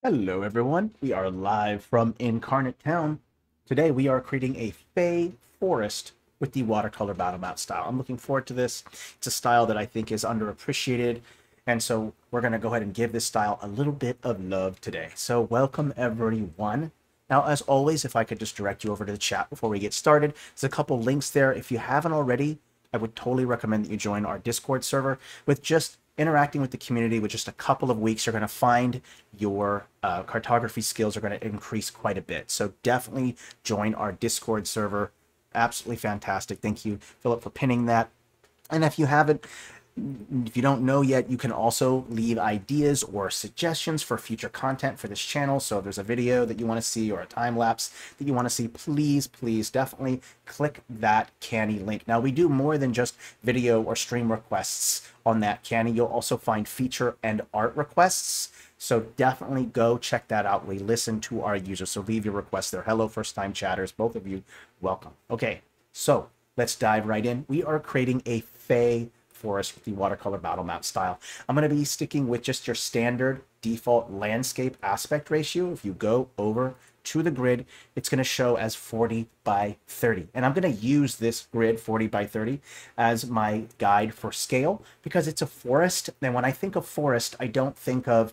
Hello everyone, we are live from Inkarnate Town. Today we are creating a Fey forest with the Watercolor Battlemap style. I'm looking forward to this. It's a style that I think is underappreciated, and so we're going to go ahead and give this style a little bit of love today. So welcome everyone. Now, as always, if I could just direct you over to the chat before we get started, there's a couple links there. If you haven't already, I would totally recommend that you join our Discord server. With just interacting with the community with just a couple of weeks, you're going to find your cartography skills are going to increase quite a bit. So definitely join our Discord server. Absolutely fantastic. Thank you, Philip, for pinning that. And if you don't know yet, you can also leave ideas or suggestions for future content for this channel. So if there's a video that you want to see or a time lapse that you want to see, please definitely click that Canny link. Now, we do more than just video or stream requests on that Canny. You'll also find feature and art requests. So definitely go check that out. We listen to our users. So leave your requests there. Hello, first time chatters, both of you, welcome. Okay, so let's dive right in. We are creating a Fey forest with the Watercolor Battlemap style. I'm going to be sticking with just your standard default landscape aspect ratio. If you go over to the grid, it's going to show as 40 by 30. And I'm going to use this grid 40 by 30 as my guide for scale because it's a forest. And when I think of forest, I don't think of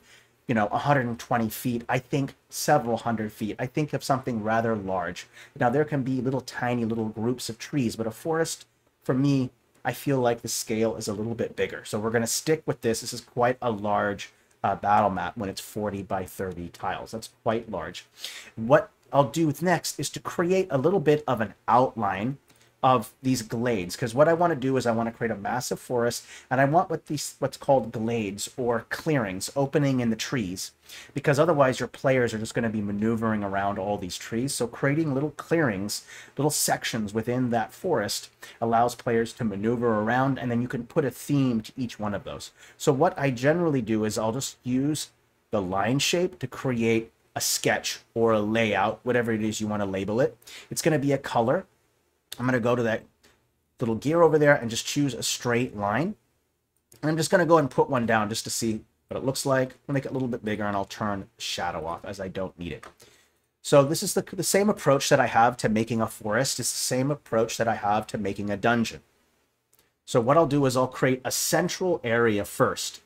120 feet. I think several hundred feet. I think of something rather large. Now, there can be tiny little groups of trees, but a forest, for me, I feel like the scale is a little bit bigger. So we're going to stick with this. This is quite a large battle map when it's 40 by 30 tiles. That's quite large. What I'll do next is to create a little bit of an outline of these glades, because what I want to do is I want to create a massive forest, and I want what's called glades or clearings opening in the trees, because otherwise your players are just going to be maneuvering around all these trees. So creating little clearings, little sections within that forest allows players to maneuver around, and then you can put a theme to each one of those. So what I generally do is I'll just use the line shape to create a sketch or a layout, whatever it is you want to label it. It's going to be a color. I'm going to go to that little gear over there and just choose a straight line. And I'm just going to go and put one down just to see what it looks like. I'll make it a little bit bigger, and I'll turn shadow off as I don't need it. So this is the same approach that I have to making a forest. It's the same approach that I have to making a dungeon. So what I'll do is I'll create a central area first.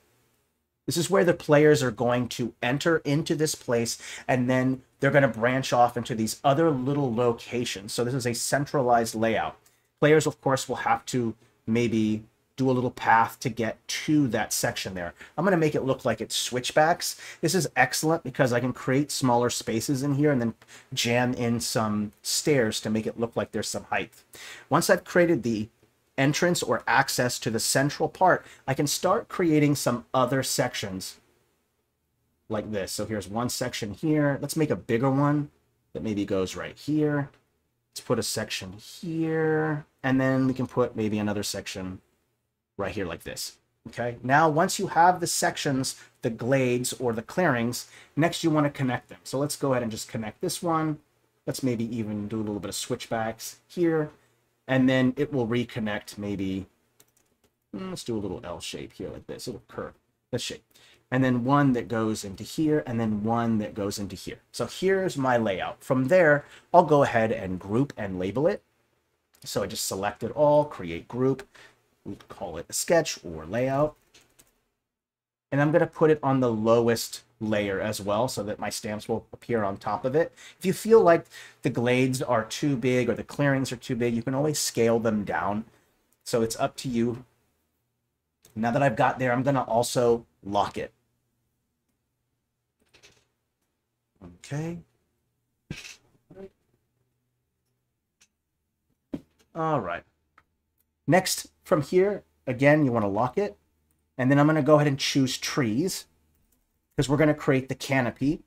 This is where the players are going to enter into this place, and then they're going to branch off into these other little locations. So this is a centralized layout. Players, of course, will have to maybe do a little path to get to that section there. I'm going to make it look like it's switchbacks. This is excellent because I can create smaller spaces in here and then jam in some stairs to make it look like there's some height. Once I've created the entrance or access to the central part, I can start creating some other sections like this. So here's one section here. Let's make a bigger one that maybe goes right here. Let's put a section here, and then we can put maybe another section right here like this. Okay, now once you have the sections, the glades or the clearings, next you want to connect them. So let's go ahead and just connect this one. Let's maybe even do a little bit of switchbacks here. And then it will reconnect maybe, let's do a little L shape here like this, a little curve, this shape. And then one that goes into here, and then one that goes into here. So here's my layout. From there, I'll go ahead and group and label it. So I just select it all, create group, we'll call it a sketch or layout. And I'm going to put it on the lowest layer as well so that my stamps will appear on top of it. If you feel like the glades are too big or the clearings are too big, you can always scale them down. So it's up to you. Now that I've got there, I'm going to also lock it. Okay. All right. Next, from here, again, you want to lock it. And then I'm going to go ahead and choose trees, because we're going to create the canopy.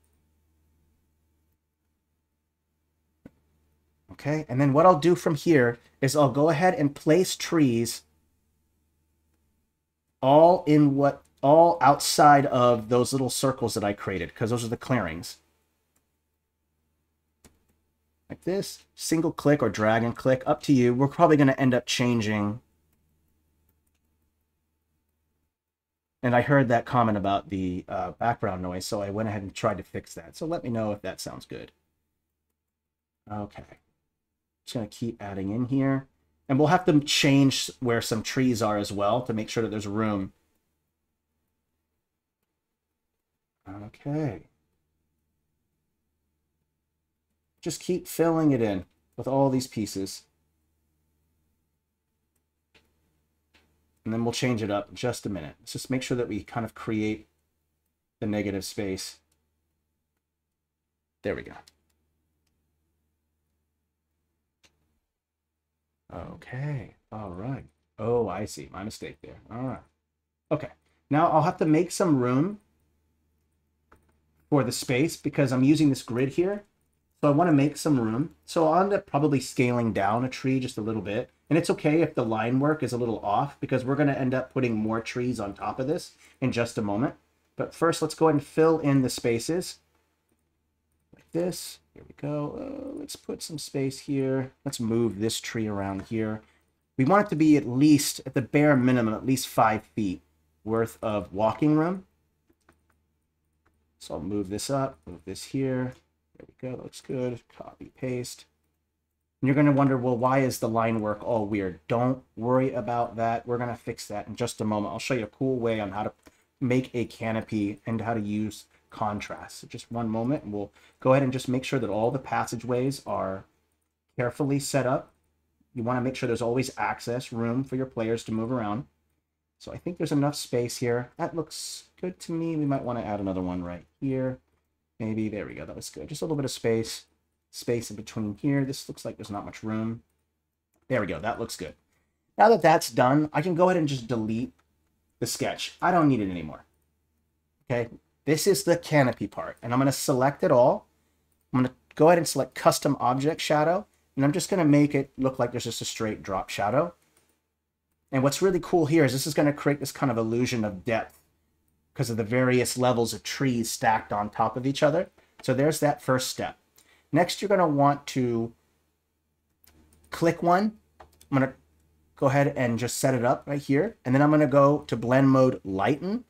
Okay, and then what I'll do from here is I'll go ahead and place trees all outside of those little circles that I created, because those are the clearings. Like this, single click or drag and click, up to you. We're probably going to end up changing And I heard that comment about the background noise, so I went ahead and tried to fix that. So let me know if that sounds good. Okay. Just going to keep adding in here. And we'll have to change where some trees are as well to make sure that there's room. Okay. Just keep filling it in with all these pieces. And then we'll change it up in just a minute. Let's just make sure that we kind of create the negative space. There we go. Okay. All right. Oh, I see. My mistake there. All right. Okay. Now I'll have to make some room for the space because I'm using this grid here. So I want to make some room. So I'll end up probably scaling down a tree just a little bit. And it's okay if the line work is a little off because we're going to end up putting more trees on top of this in just a moment. But first, let's go ahead and fill in the spaces like this. Here we go. Let's put some space here. Let's move this tree around here. We want it to be at least, at the bare minimum, at least 5 feet worth of walking room. So I'll move this up, move this here. There we go. That looks good. Copy, paste. And you're going to wonder, well, why is the line work all weird? Don't worry about that. We're going to fix that in just a moment. I'll show you a cool way on how to make a canopy and how to use contrast. So just one moment, and we'll go ahead and just make sure that all the passageways are carefully set up. You want to make sure there's always access, room for your players to move around. So I think there's enough space here. That looks good to me. We might want to add another one right here. Maybe, there we go. That was good. Just a little bit of space in between here. This looks like there's not much room. There we go. That looks good. Now that that's done, I can go ahead and just delete the sketch. I don't need it anymore. Okay. This is the canopy part, and I'm going to select it all. I'm going to go ahead and select custom object shadow, and I'm just going to make it look like there's just a straight drop shadow. And what's really cool here is this is going to create this kind of illusion of depth because of the various levels of trees stacked on top of each other. So there's that first step. Next, you're going to want to click one. I'm going to go ahead and just set it up right here. And then I'm going to go to blend mode, lighten,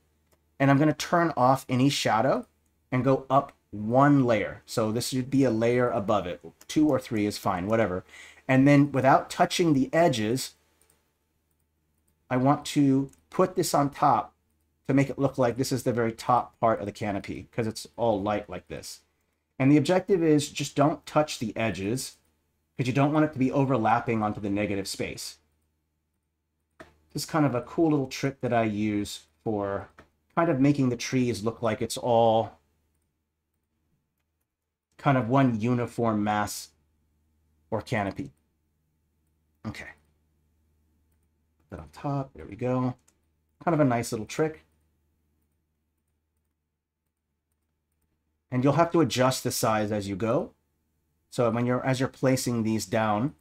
and I'm going to turn off any shadow and go up one layer. So this should be a layer above it. 2 or 3 is fine, whatever. And then without touching the edges, I want to put this on top to make it look like this is the very top part of the canopy because it's all light like this. And the objective is just don't touch the edges because you don't want it to be overlapping onto the negative space. This is kind of a cool little trick that I use for kind of making the trees look like it's all kind of one uniform mass or canopy. Okay. Put that on top. There we go. Kind of a nice little trick. And you'll have to adjust the size as you go. So as you're placing these down,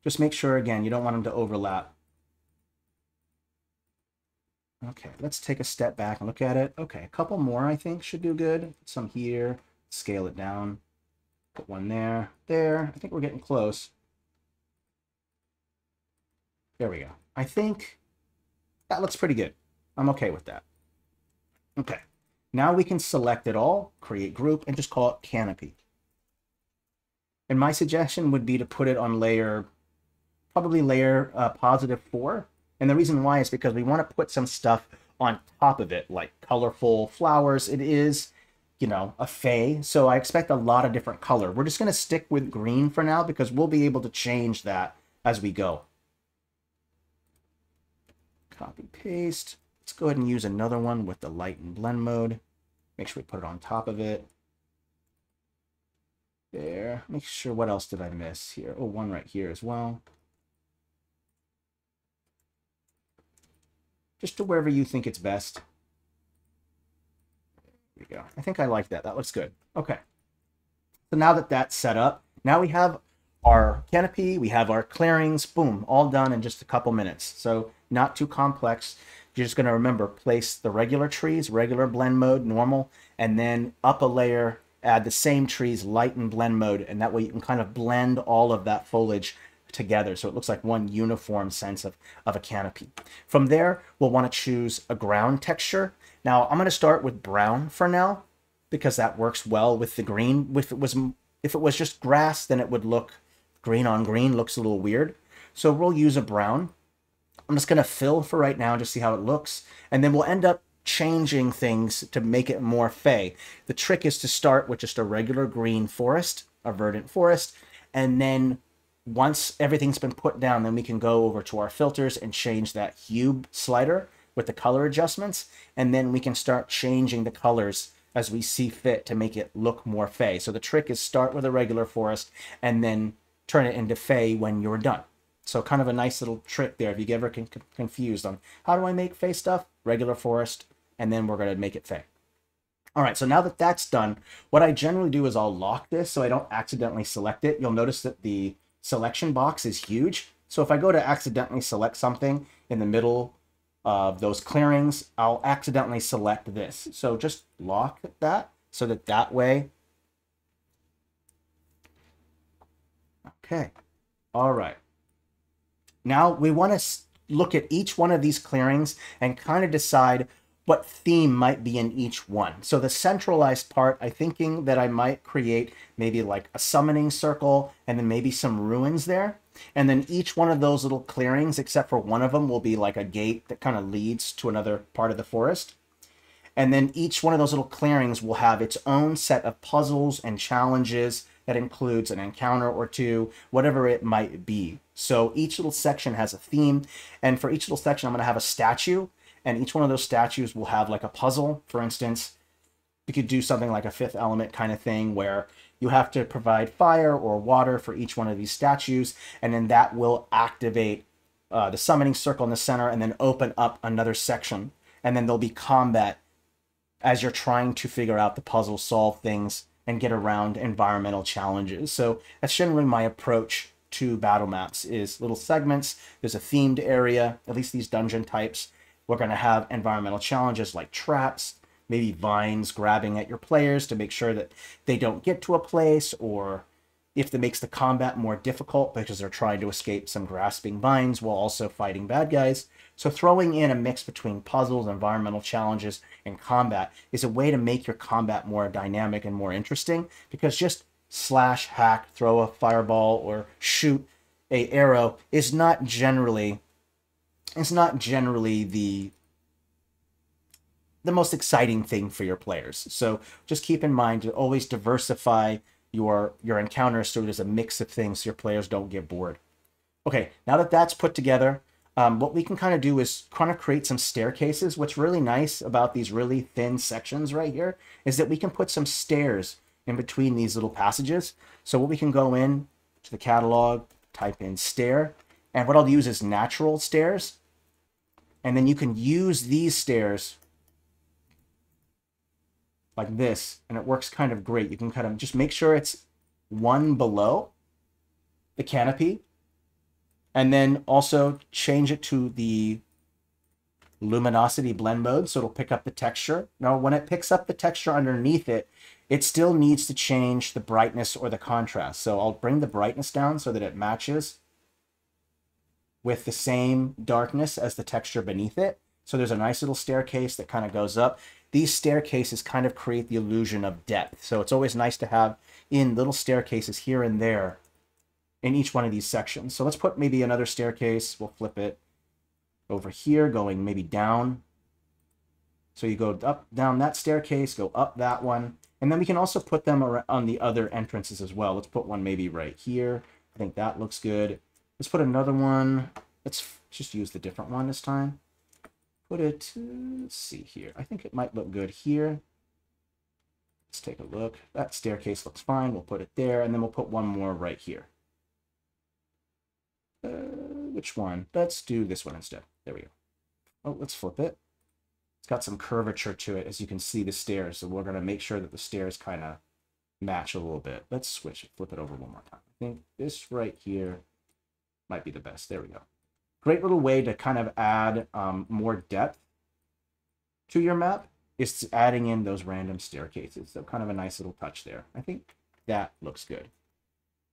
just make sure, again, you don't want them to overlap. Okay, let's take a step back and look at it. Okay, a couple more I think should do good. Some here, scale it down. Put one there, there. I think we're getting close. There we go. I think that looks pretty good. I'm okay with that. Okay. Now we can select it all, create group, and just call it canopy. And my suggestion would be to put it on layer, probably layer +4. And the reason why is because we want to put some stuff on top of it, like colorful flowers. It is, you know, a fae, so I expect a lot of different color. We're just going to stick with green for now because we'll be able to change that as we go. Copy, paste. Let's go ahead and use another one with the light and blend mode. Make sure we put it on top of it. There. Make sure, what else did I miss here? Oh, one right here as well. Just to wherever you think it's best. There we go. I think I like that. That looks good. Okay. So now that that's set up, now we have our canopy, we have our clearings, boom, all done in just a couple minutes. So not too complex. You're just going to remember, place the regular trees, regular blend mode, normal, and then up a layer, add the same trees, light and blend mode, and that way you can kind of blend all of that foliage together so it looks like one uniform sense of a canopy. From there, we'll want to choose a ground texture. Now, I'm going to start with brown for now because that works well with the green. If it was just grass, then it would look green on green, looks a little weird. So we'll use a brown. I'm just going to fill for right now, just see how it looks. And then we'll end up changing things to make it more fey. The trick is to start with just a regular green forest, a verdant forest, and then once everything's been put down, then we can go over to our filters and change that hue slider with the color adjustments, and then we can start changing the colors as we see fit to make it look more fey. So the trick is start with a regular forest and then turn it into fey when you're done. So kind of a nice little trick there if you get ever confused on how do I make fey stuff? Regular forest, and then we're going to make it fey. All right, so now that that's done, what I generally do is I'll lock this so I don't accidentally select it. You'll notice that the selection box is huge. So if I go to accidentally select something in the middle of those clearings, I'll accidentally select this. So just lock that so that way. Okay, all right. Now we want to look at each one of these clearings and kind of decide what theme might be in each one. So the centralized part, I'm thinking that I might create maybe like a summoning circle and then maybe some ruins there. And then each one of those little clearings, except for one of them, will be like a gate that kind of leads to another part of the forest. And then each one of those little clearings will have its own set of puzzles and challenges that includes an encounter or two, whatever it might be. So each little section has a theme, and for each little section, I'm going to have a statue, and each one of those statues will have like a puzzle. For instance, you could do something like a fifth element kind of thing where you have to provide fire or water for each one of these statues, and then that will activate the summoning circle in the center and then open up another section. And then there'll be combat as you're trying to figure out the puzzle, solve things, and get around environmental challenges. So that's generally my approach to battle maps, is little segments. There's a themed area, at least these dungeon types. We're going to have environmental challenges like traps, maybe vines grabbing at your players to make sure that they don't get to a place, or if that makes the combat more difficult because they're trying to escape some grasping vines while also fighting bad guys. So throwing in a mix between puzzles, environmental challenges, and combat is a way to make your combat more dynamic and more interesting, because just slash, hack, throw a fireball, or shoot a arrow is not generally the most exciting thing for your players. So just keep in mind to always diversify your encounters so there's a mix of things so your players don't get bored. Okay, now that that's put together, what we can kind of do is kind of create some staircases. What's really nice about these really thin sections right here is that we can put some stairs in between these little passages. So what we can go in to the catalog, type in stair, and what I'll use is natural stairs. And then you can use these stairs like this, and it works kind of great. You can kind of just make sure it's one below the canopy, and then also change it to the luminosity blend mode so it'll pick up the texture. Now, when it picks up the texture underneath it, it still needs to change the brightness or the contrast. So I'll bring the brightness down so that it matches with the same darkness as the texture beneath it. So there's a nice little staircase that kind of goes up. These staircases kind of create the illusion of depth. So it's always nice to have in little staircases here and there in each one of these sections. So let's put maybe another staircase. We'll flip it over here, going maybe down. So you go up, down that staircase, go up that one. And then we can also put them on the other entrances as well. Let's put one maybe right here. I think that looks good. Let's put another one. Let's just use the different one this time. Put it, let's see here. I think it might look good here. Let's take a look. That staircase looks fine. We'll put it there, and then we'll put one more right here. Which one? Let's do this one instead. There we go. Oh, let's flip it. It's got some curvature to it, as you can see the stairs. So we're going to make sure that the stairs kind of match a little bit. Let's switch it, flip it over one more time. I think this right here might be the best. There we go. Great little way to kind of add more depth to your map is adding in those random staircases. So kind of a nice little touch there. I think that looks good.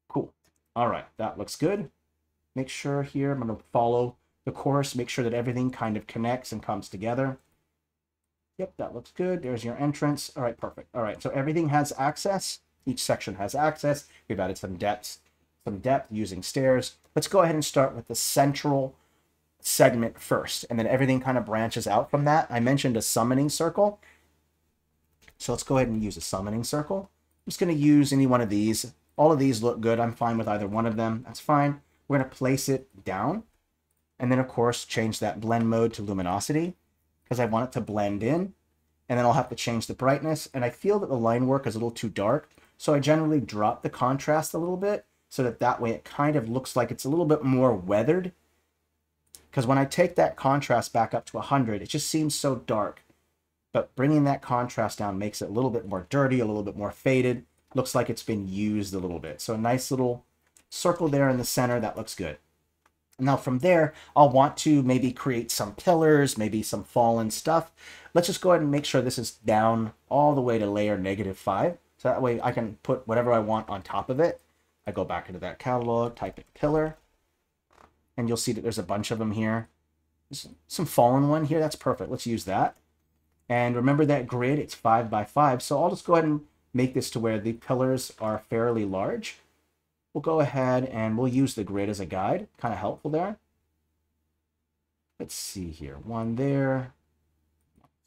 Cool. All right, that looks good. Make sure here, I'm going to follow the course, make sure that everything kind of connects and comes together. Yep, that looks good. There's your entrance. All right, perfect. All right, so everything has access. Each section has access. We've added some depth using stairs. Let's go ahead and start with the central segment first, and then everything kind of branches out from that. I mentioned a summoning circle. So let's go ahead and use a summoning circle. I'm just going to use any one of these. All of these look good. I'm fine with either one of them. That's fine. We're going to place it down. And then, of course, change that blend mode to luminosity because I want it to blend in. And then I'll have to change the brightness. And I feel that the line work is a little too dark. So I generally drop the contrast a little bit so that way it kind of looks like it's a little bit more weathered. Because when I take that contrast back up to 100, it just seems so dark. But bringing that contrast down makes it a little bit more dirty, a little bit more faded. Looks like it's been used a little bit. So a nice little circle there in the center. That looks good. Now from there, I'll want to maybe create some pillars, maybe some fallen stuff. Let's just go ahead and make sure this is down all the way to layer -5. So that way I can put whatever I want on top of it. I go back into that catalog, type in pillar, and you'll see that there's a bunch of them here. There's some fallen one here. That's perfect. Let's use that. And remember that grid, it's 5 by 5. So I'll just go ahead and make this to where the pillars are fairly large. We'll go ahead and we'll use the grid as a guide. Kind of helpful there. Let's see here. One there,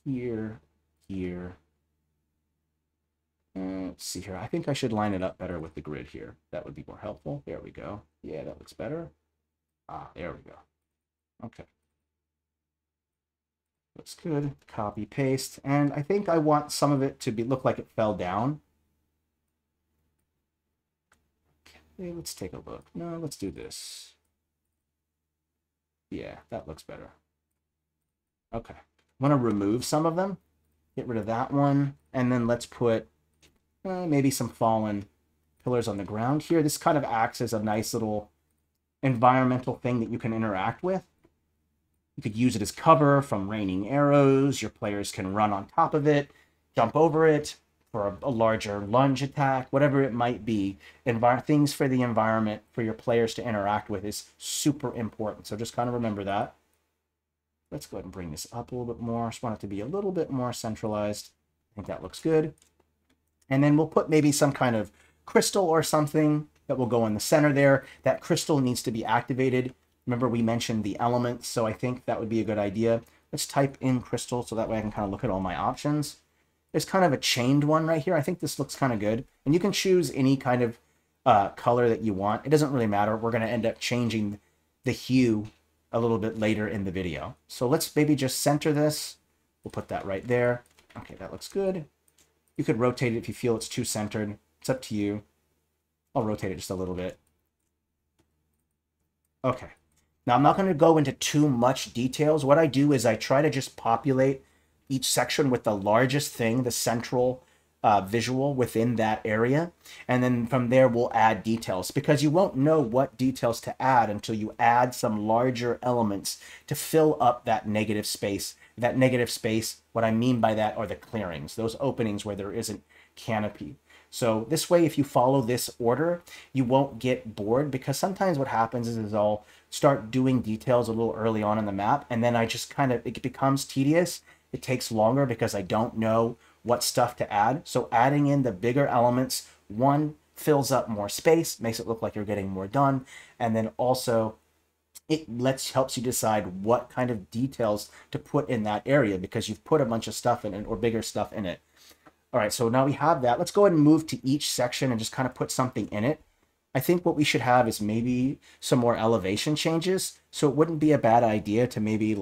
here, here. Let's see here. I think I should line it up better with the grid here. That would be more helpful. There we go. Yeah, that looks better. There we go. Okay. Looks good. Copy, paste. And I think I want some of it to look like it fell down. Okay, let's take a look. No, let's do this. Yeah, that looks better. Okay. I want to remove some of them. Get rid of that one. And then let's put maybe some fallen pillars on the ground here. This kind of acts as a nice little environmental thing that you can interact with. You could use it as cover from raining arrows. Your players can run on top of it, jump over it for a larger lunge attack, whatever it might be. Things for the environment for your players to interact with is super important. So just kind of remember that. Let's go ahead and bring this up a little bit more. I just want it to be a little bit more centralized. I think that looks good. And then we'll put maybe some kind of crystal or something that will go in the center there. That crystal needs to be activated. Remember, we mentioned the elements, so I think that would be a good idea. Let's type in crystal so that way I can kind of look at all my options. There's kind of a chained one right here. I think this looks kind of good. And you can choose any kind of color that you want. It doesn't really matter. We're going to end up changing the hue a little bit later in the video. So let's maybe just center this. We'll put that right there. Okay, that looks good. You could rotate it if you feel it's too centered. It's up to you. I'll rotate it just a little bit. Okay. Now, I'm not going to go into too much details. What I do is I try to just populate each section with the largest thing, the central visual within that area. And then from there, we'll add details because you won't know what details to add until you add some larger elements to fill up that negative space. That negative space, what I mean by that are the clearings, those openings where there isn't canopy. So this way, if you follow this order, you won't get bored because sometimes what happens is I'll start doing details a little early on in the map and then I just it becomes tedious. It takes longer because I don't know what stuff to add. So adding in the bigger elements, one, fills up more space, makes it look like you're getting more done. And then also it helps you decide what kind of details to put in that area because you've put a bunch of stuff in it or bigger stuff in it. All right, so now we have that. Let's go ahead and move to each section and just kind of put something in it. I think what we should have is maybe some more elevation changes. So it wouldn't be a bad idea to maybe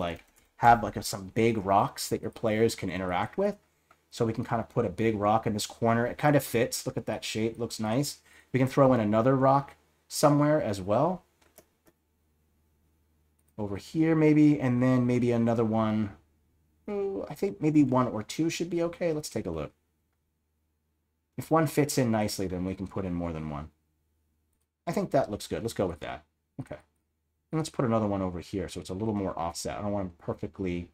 have some big rocks that your players can interact with. So we can kind of put a big rock in this corner. It kind of fits. Look at that shape. Looks nice. We can throw in another rock somewhere as well. Over here maybe, and then maybe another one. Oh, I think maybe one or two should be okay. Let's take a look. If one fits in nicely, then we can put in more than one. I think that looks good. Let's go with that. Okay. And let's put another one over here so it's a little more offset. I don't want them perfectly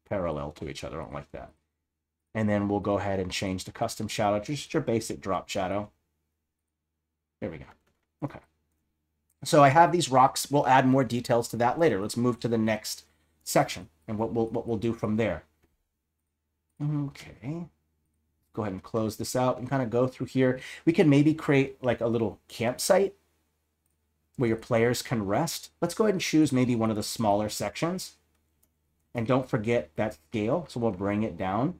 parallel to each other. I don't like that. And then we'll go ahead and change the custom shadow, just your basic drop shadow. There we go. Okay. So I have these rocks. We'll add more details to that later. Let's move to the next section and what we'll do from there. Okay. Go ahead and close this out and kind of go through here. We can maybe create like a little campsite where your players can rest. Let's go ahead and choose maybe one of the smaller sections. And don't forget that scale. So we'll bring it down.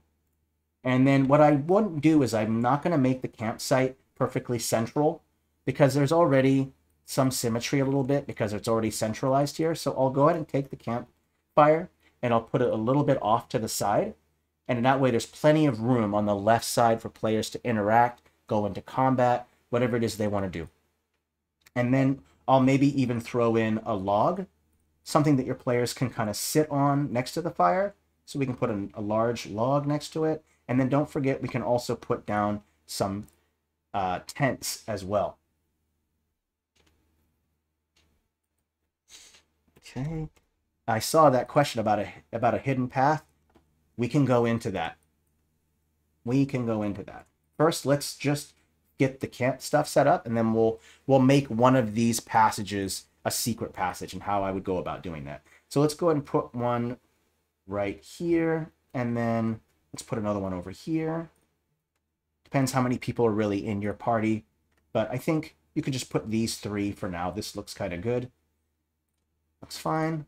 And then what I wouldn't do is I'm not going to make the campsite perfectly central because there's already some symmetry a little bit because it's already centralized here. So I'll go ahead and take the campfire and I'll put it a little bit off to the side. And in that way, there's plenty of room on the left side for players to interact, go into combat, whatever it is they want to do. And then I'll maybe even throw in a log, something that your players can kind of sit on next to the fire. So we can put a large log next to it. And then don't forget, we can also put down some tents as well. Okay. I saw that question about a hidden path. We can go into that. We can go into that. First, let's just get the camp stuff set up, and then we'll make one of these passages a secret passage and how I would go about doing that. So let's go ahead and put one right here, and then let's put another one over here. Depends how many people are really in your party, but I think you could just put these three for now. This looks kind of good. Looks fine.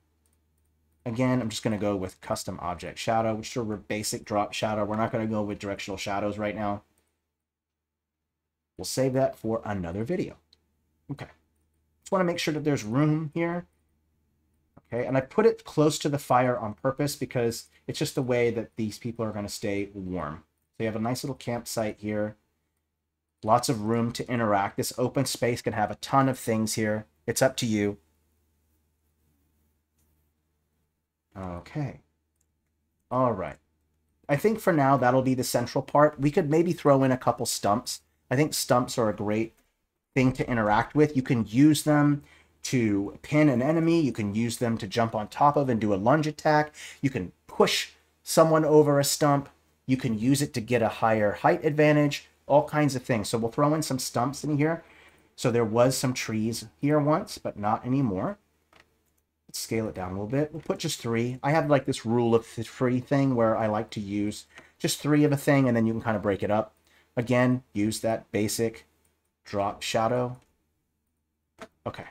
Again, I'm just going to go with custom object shadow, which is a basic drop shadow. We're not going to go with directional shadows right now. We'll save that for another video. Okay. Just want to make sure that there's room here. Okay, and I put it close to the fire on purpose because it's just the way that these people are going to stay warm. So you have a nice little campsite here. Lots of room to interact. This open space can have a ton of things here. It's up to you. Okay. All right. I think for now, that'll be the central part. We could maybe throw in a couple stumps. I think stumps are a great thing to interact with. You can use them to pin an enemy. You can use them to jump on top of and do a lunge attack. You can push someone over a stump. You can use it to get a higher height advantage, all kinds of things. So we'll throw in some stumps in here. So there was some trees here once, but not anymore. Let's scale it down a little bit. We'll put just 3. I have like this rule of 3 thing where I like to use just 3 of a thing, and then you can kind of break it up. Again, use that basic drop shadow. Okay,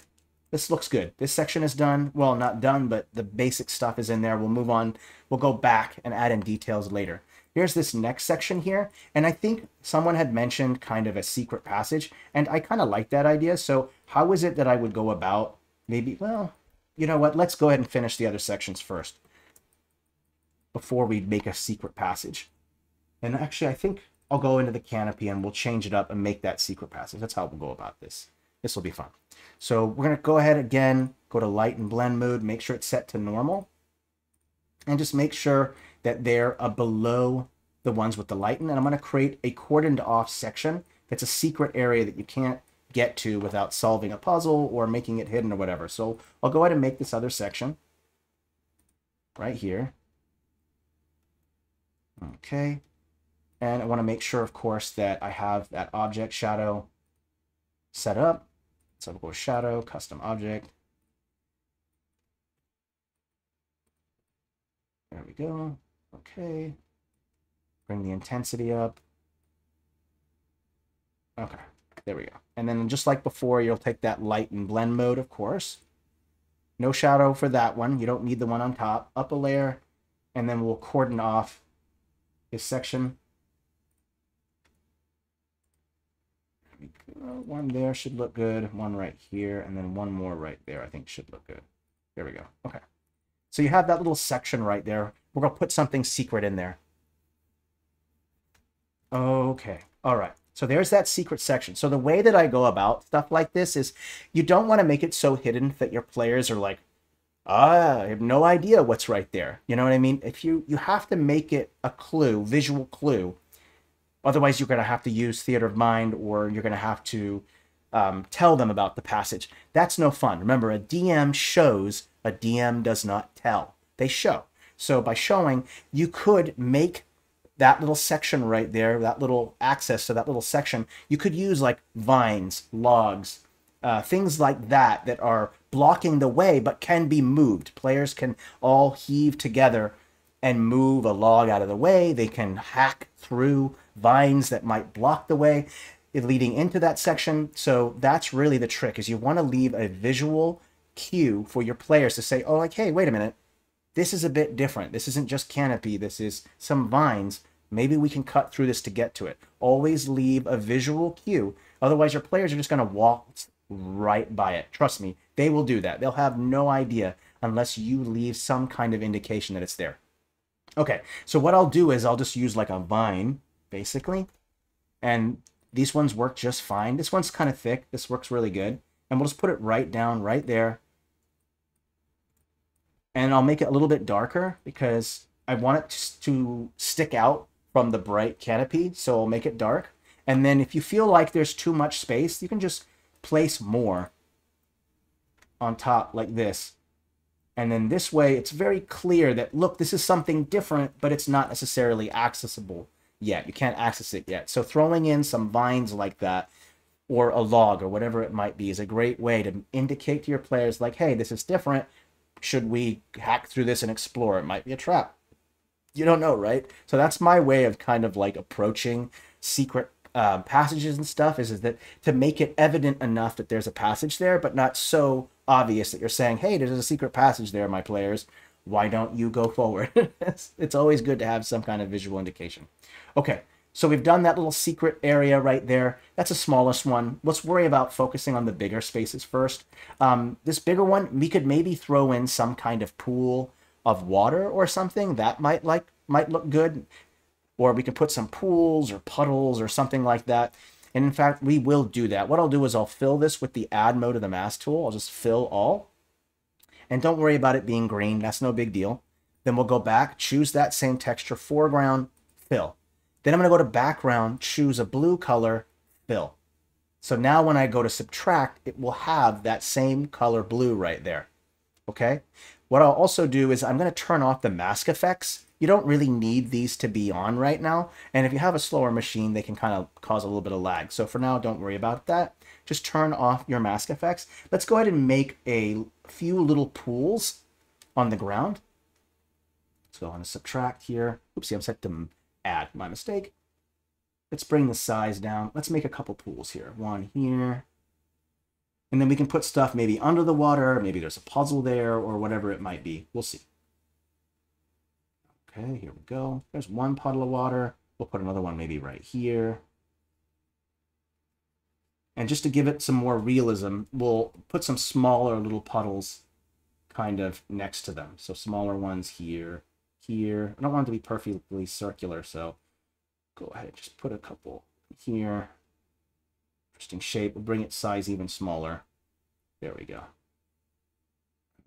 this looks good. This section is done. Well, not done, but the basic stuff is in there. We'll move on. We'll go back and add in details later. Here's this next section here, and I think someone had mentioned kind of a secret passage, and I kind of like that idea. So how is it that I would go about maybe, well, you know what? Let's go ahead and finish the other sections first before we make a secret passage. And actually, I think I'll go into the canopy and we'll change it up and make that secret passage. That's how we'll go about this. This will be fun. So we're going to go ahead again, go to light and blend mode, make sure it's set to normal, and just make sure that they're below the ones with the lighten. And I'm going to create a cordoned off section that's a secret area that you can't get to without solving a puzzle or making it hidden or whatever. So I'll go ahead and make this other section right here. Okay. And I want to make sure, of course, that I have that object shadow set up. So we'll go shadow, custom object. There we go. Okay. Bring the intensity up. Okay. There we go. And then just like before, you'll take that light and blend mode, of course. No shadow for that one. You don't need the one on top. Up a layer, and then we'll cordon off this section. One there should look good. One right here, and then one more right there I think should look good. There we go. Okay. So you have that little section right there. We're going to put something secret in there. Okay. All right. So there's that secret section. So the way that I go about stuff like this is you don't want to make it so hidden that your players are like, I have no idea what's right there. You know what I mean? If you have to make it a clue, visual clue. Otherwise, you're going to have to use theater of mind, or you're going to have to tell them about the passage. That's no fun. Remember, a DM shows, a DM does not tell. They show. So by showing, you could make that little section right there, that little access to that little section, you could use like vines, logs, things like that that are blocking the way but can be moved. Players can all heave together and move a log out of the way. They can hack through vines that might block the way leading into that section. So that's really the trick, is you want to leave a visual cue for your players to say, oh, like, hey, wait a minute, this is a bit different. This isn't just canopy. This is some vines. Maybe we can cut through this to get to it. Always leave a visual cue. Otherwise, your players are just going to walk right by it. Trust me, they will do that. They'll have no idea unless you leave some kind of indication that it's there. Okay, so what I'll do is I'll just use like a vine, basically. And these ones work just fine. This one's kind of thick. This works really good. And we'll just put it right down right there. And I'll make it a little bit darker because I want it to stick out from the bright canopy. So I'll make it dark. And then if you feel like there's too much space, you can just place more on top like this. And then this way, it's very clear that, look, this is something different, but it's not necessarily accessible yet. You can't access it yet. So throwing in some vines like that, or a log, or whatever it might be, is a great way to indicate to your players, like, hey, this is different. Should we hack through this and explore? It might be a trap. You don't know, right? So that's my way of kind of like approaching secret passages and stuff, is that to make it evident enough that there's a passage there, but not so obvious that you're saying, hey, there's a secret passage there, my players. Why don't you go forward? It's always good to have some kind of visual indication. Okay, so we've done that little secret area right there. That's the smallest one. Let's worry about focusing on the bigger spaces first. This bigger one, we could maybe throw in some kind of pool of water or something. That might look good. Or we could put some pools or puddles or something like that. And in fact, we will do that. What I'll do is I'll fill this with the add mode of the mask tool. I'll just fill all. And don't worry about it being green. That's no big deal. Then we'll go back, choose that same texture, foreground, fill. Then I'm going to go to background, choose a blue color, fill. So now when I go to subtract, it will have that same color blue right there. Okay? What I'll also do is I'm going to turn off the mask effects. You don't really need these to be on right now. And if you have a slower machine, they can kind of cause a little bit of lag. So for now, don't worry about that. Just turn off your mask effects. Let's go ahead and make a few little pools on the ground. So I'm going to subtract here. Oopsie, I'm set to add. My mistake. Let's bring the size down. Let's make a couple pools here. One here. And then we can put stuff maybe under the water. Maybe there's a puzzle there or whatever it might be. We'll see. Okay, here we go. There's one puddle of water. We'll put another one maybe right here. And just to give it some more realism, we'll put some smaller little puddles kind of next to them. So smaller ones here, here. I don't want it to be perfectly circular, so go ahead, just put a couple here. Interesting shape. We'll bring its size even smaller. There we go.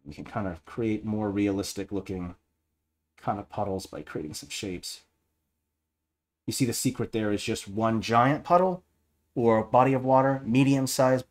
We can kind of create more realistic looking kind of puddles by creating some shapes. You see the secret there is just one giant puddle or body of water, medium-sized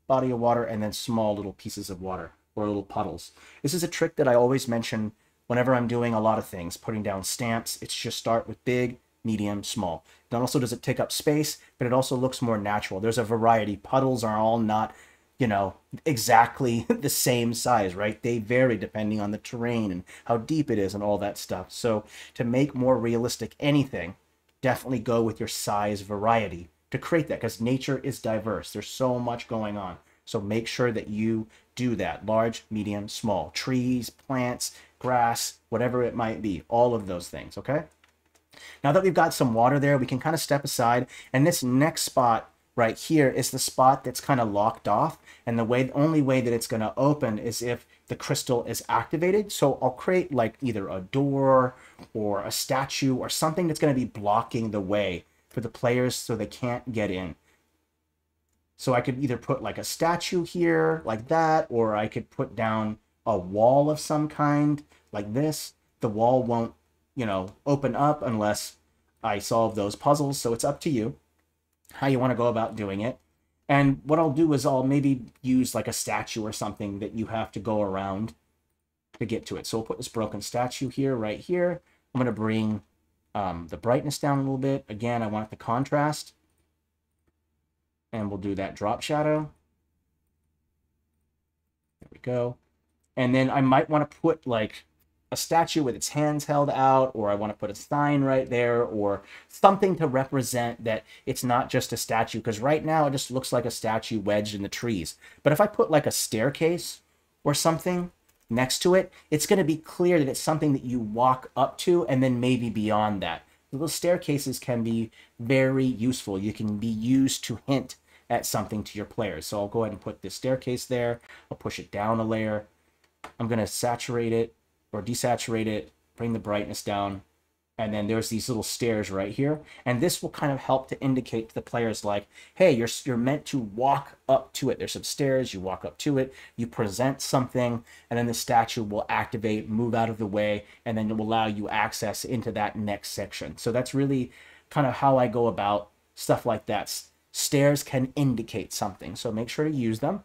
body of water, and then small little pieces of water or little puddles. This is a trick that I always mention whenever I'm doing a lot of things, putting down stamps. It's just start with big, medium, small. Not also does it take up space, but it also looks more natural. There's a variety. Puddles are all not, you know, exactly the same size, right? They vary depending on the terrain and how deep it is and all that stuff. So to make more realistic anything, definitely go with your size variety to create that, because nature is diverse. There's so much going on. So make sure that you do that. Large, medium, small. Trees, plants, grass, whatever it might be. All of those things, okay? Now that we've got some water there, we can kind of step aside. And this next spot right here is the spot that's kind of locked off. And the only way that it's going to open is if the crystal is activated. So I'll create like either a door or a statue or something that's going to be blocking the way for the players so they can't get in. So I could either put like a statue here like that, or I could put down a wall of some kind like this. The wall won't, you know, open up unless I solve those puzzles. So it's up to you how you want to go about doing it. And what I'll do is I'll maybe use like a statue or something that you have to go around to get to it. So we'll put this broken statue here, right here. I'm going to bring the brightness down a little bit. Again, I want the contrast. And we'll do that drop shadow. There we go. And then I might want to put like a statue with its hands held out, or I want to put a sign right there, or something to represent that it's not just a statue, because right now it just looks like a statue wedged in the trees. But if I put like a staircase or something next to it, it's going to be clear that it's something that you walk up to, and then maybe beyond that. Little staircases can be very useful. You can be used to hint at something to your players. So I'll go ahead and put this staircase there. I'll push it down a layer. I'm going to saturate it or desaturate it, bring the brightness down, and then there's these little stairs right here. And this will kind of help to indicate to the players like, hey, you're meant to walk up to it. There's some stairs, you walk up to it, you present something, and then the statue will activate, move out of the way, and then it will allow you access into that next section. So that's really kind of how I go about stuff like that. Stairs can indicate something, so make sure to use them.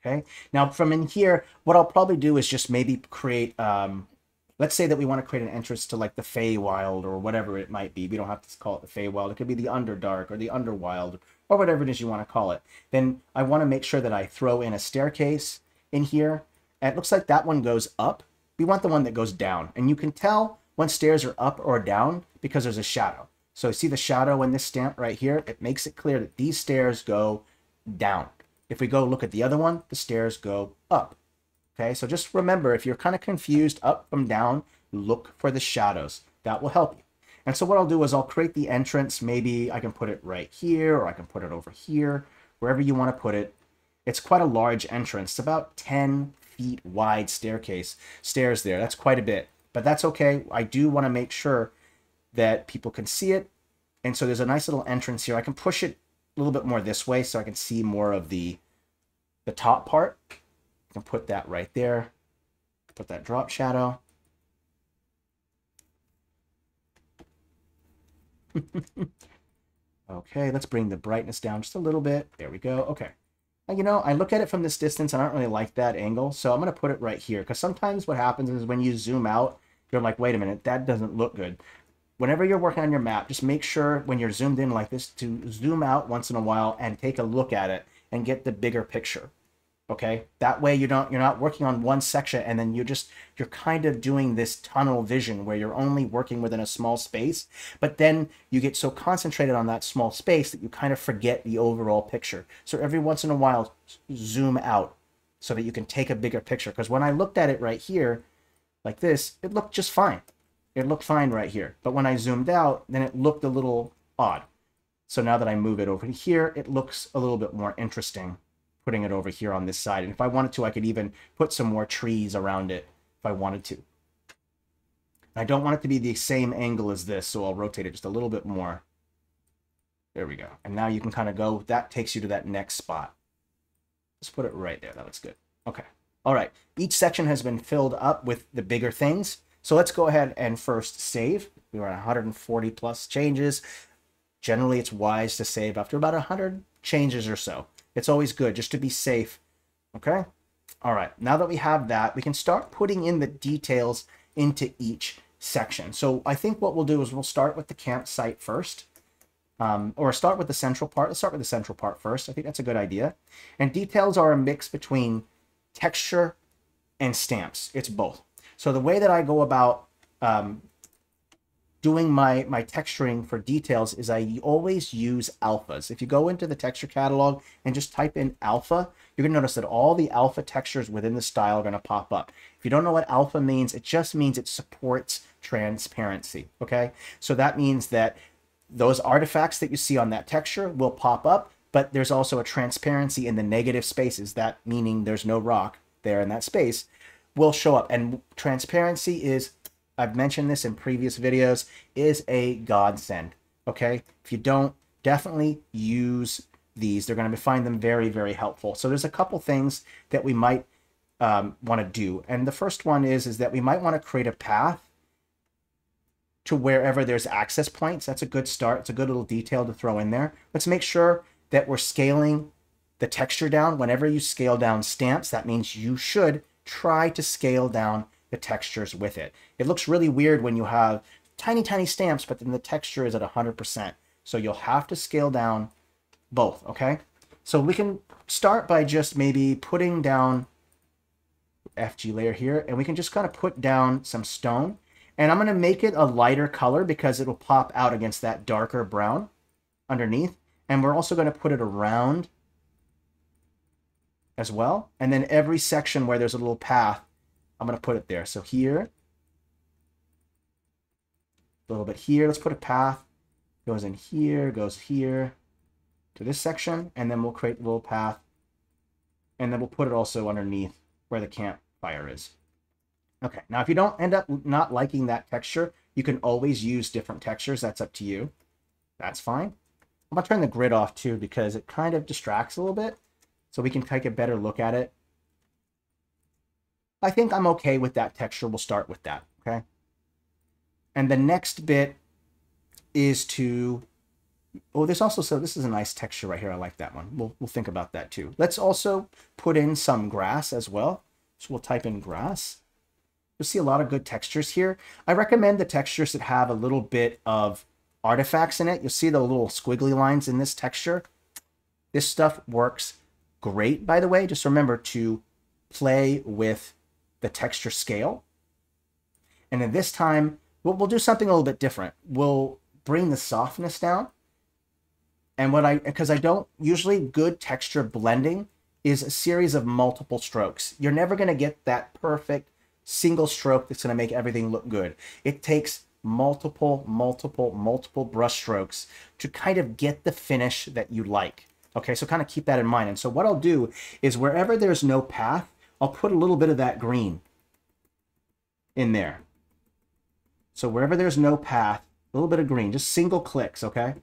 Okay, now from in here, what I'll probably do is just maybe create, let's say that we want to create an entrance to like the Feywild or whatever it might be. We don't have to call it the Feywild. It could be the Underdark or the Underwild or whatever it is you want to call it. Then I want to make sure that I throw in a staircase in here. And it looks like that one goes up. We want the one that goes down. And you can tell when stairs are up or down because there's a shadow. So see the shadow in this stamp right here? It makes it clear that these stairs go down. If we go look at the other one, the stairs go up. Okay, so just remember, if you're kind of confused up from down, look for the shadows. That will help you. And so what I'll do is I'll create the entrance. Maybe I can put it right here, or I can put it over here, wherever you want to put it. It's quite a large entrance. It's about 10 feet wide stairs there. That's quite a bit, but that's okay. I do want to make sure that people can see it. And so there's a nice little entrance here. I can push it a little bit more this way so I can see more of the top part. I can put that right there. Put that drop shadow. Okay, let's bring the brightness down just a little bit. There we go. Okay. Now, you know, I look at it from this distance and I don't really like that angle, so I'm going to put it right here, because sometimes what happens is when you zoom out, you're like, wait a minute, that doesn't look good. Whenever you're working on your map, just make sure when you're zoomed in like this to zoom out once in a while and take a look at it and get the bigger picture. Okay, that way you're not working on one section and then you're kind of doing this tunnel vision where you're only working within a small space, but then you get so concentrated on that small space that you kind of forget the overall picture. So every once in a while, zoom out so that you can take a bigger picture. Because when I looked at it right here, like this, it looked just fine. It looked fine right here. But when I zoomed out, then it looked a little odd. So now that I move it over here, it looks a little bit more interesting, putting it over here on this side. And if I wanted to, I could even put some more trees around it if I wanted to. I don't want it to be the same angle as this, so I'll rotate it just a little bit more. There we go. And now you can kind of go, that takes you to that next spot. Let's put it right there. That looks good. Okay. All right. Each section has been filled up with the bigger things. So let's go ahead and first save. We were at 140 plus changes. Generally, it's wise to save after about 100 changes or so. It's always good just to be safe. Okay. All right. Now that we have that, we can start putting in the details into each section. So I think what we'll do is we'll start with the campsite first, or start with the central part. Let's start with the central part first. I think that's a good idea. And details are a mix between texture and stamps. It's both. So the way that I go about doing my texturing for details is I always use alphas. If you go into the texture catalog and just type in alpha, you're going to notice that all the alpha textures within the style are going to pop up. If you don't know what alpha means, it just means it supports transparency. Okay, so that means that those artifacts that you see on that texture will pop up, but there's also a transparency in the negative spaces, that meaning there's no rock there in that space, will show up. And transparency is, I've mentioned this in previous videos, is a godsend. Okay, if you don't, definitely use these. They're going to find them very, very helpful. So there's a couple things that we might want to do. And the first one is that we might want to create a path to wherever there's access points. That's a good start. It's a good little detail to throw in there. Let's make sure that we're scaling the texture down. Whenever you scale down stamps, that means you should try to scale down the textures with it. It looks really weird when you have tiny, tiny stamps, but then the texture is at 100%. So you'll have to scale down both, okay? So we can start by just maybe putting down FG layer here, and we can just kind of put down some stone. And I'm going to make it a lighter color because it'll pop out against that darker brown underneath. And we're also going to put it around as well. And then every section where there's a little path, I'm going to put it there. So here, a little bit here, let's put a path. Goes in here, goes here to this section, and then we'll create a little path. And then we'll put it also underneath where the campfire is. Okay, now if you don't end up not liking that texture, you can always use different textures. That's up to you. That's fine. I'm going to turn the grid off too because it kind of distracts a little bit, so we can take a better look at it. I think I'm okay with that texture. We'll start with that, okay? And the next bit is to, oh, there's also, so this is a nice texture right here. I like that one. We'll think about that too. Let's also put in some grass as well. So we'll type in grass. You'll see a lot of good textures here. I recommend the textures that have a little bit of artifacts in it. You'll see the little squiggly lines in this texture. This stuff works great, by the way. Just remember to play with the texture scale. And then this time, we'll do something a little bit different. We'll bring the softness down. And because I don't, usually good texture blending is a series of multiple strokes. You're never going to get that perfect single stroke that's going to make everything look good. It takes multiple brush strokes to kind of get the finish that you like. Okay, so kind of keep that in mind. And so what I'll do is wherever there's no path, I'll put a little bit of that green in there. So wherever there's no path, a little bit of green, just single clicks, okay?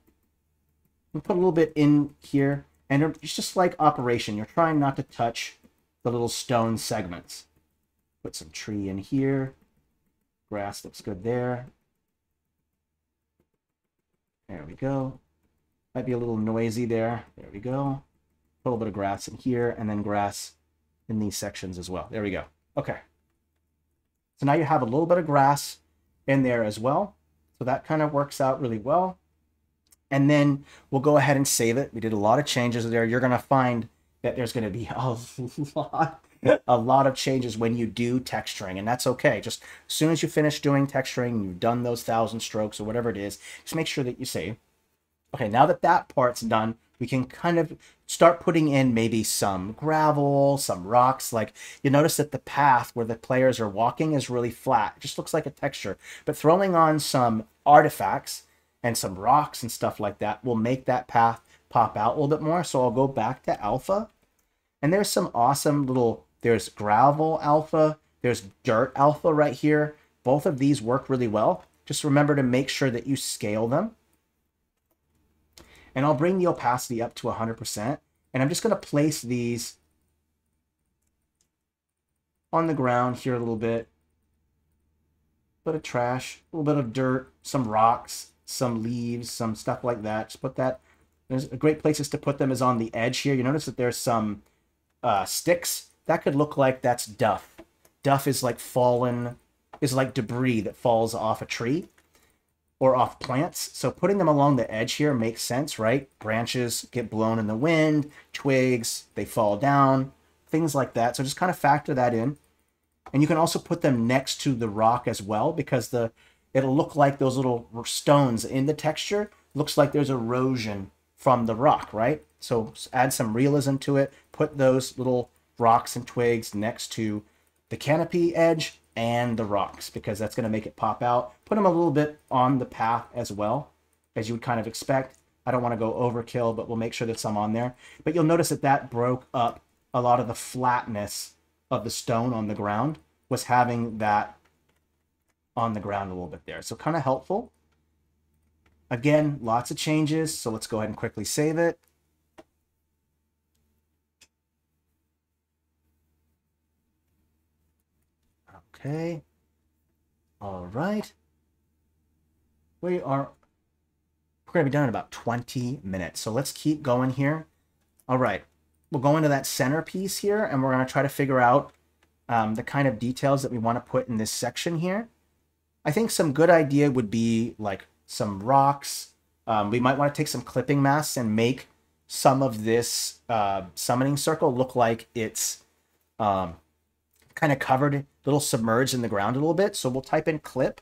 We'll put a little bit in here, and it's just like operation. You're trying not to touch the little stone segments. Put some tree in here. Grass looks good there. There we go. Might be a little noisy there. There we go. Put a little bit of grass in here, and then grass in these sections as well. There we go. Okay. So now you have a little bit of grass in there as well. So that kind of works out really well. And then we'll go ahead and save it. We did a lot of changes there. You're going to find that there's going to be a lot of changes when you do texturing, and that's okay. Just as soon as you finish doing texturing, you've done those 1,000 strokes or whatever it is, just make sure that you save. Okay, now that that part's done, we can kind of start putting in maybe some gravel, some rocks. Like you notice that the path where the players are walking is really flat. It just looks like a texture. But throwing on some artifacts and some rocks and stuff like that will make that path pop out a little bit more. So I'll go back to alpha. And there's some awesome little, there's gravel alpha, there's dirt alpha right here. Both of these work really well. Just remember to make sure that you scale them. And I'll bring the opacity up to 100%. And I'm just going to place these on the ground here a little bit. A bit of trash, a little bit of dirt, some rocks, some leaves, some stuff like that. Just put that. There's great places to put them is on the edge here. You notice that there's some sticks. That could look like that's duff. Duff is like fallen, is like debris that falls off a tree or off plants. So putting them along the edge here makes sense, right? Branches get blown in the wind, twigs, they fall down, things like that. So just kind of factor that in. And you can also put them next to the rock as well, because it'll look like those little stones in the texture. Looks like there's erosion from the rock, right? So add some realism to it. Put those little rocks and twigs next to the canopy edge and the rocks, because that's going to make it pop out. Put them a little bit on the path as well, as you would kind of expect. I don't want to go overkill, but we'll make sure that some on there. But you'll notice that that broke up a lot of the flatness of the stone on the ground, was having that on the ground a little bit there. So kind of helpful. Again, lots of changes. So let's go ahead and quickly save it. Okay. All right. We're going to be done in about 20 minutes. So let's keep going here. All right. We'll go into that centerpiece here, and we're going to try to figure out the kind of details that we want to put in this section here. I think some good idea would be like some rocks. We might want to take some clipping masks and make some of this summoning circle look like it's kind of covered, a little submerged in the ground a little bit. So we'll type in clip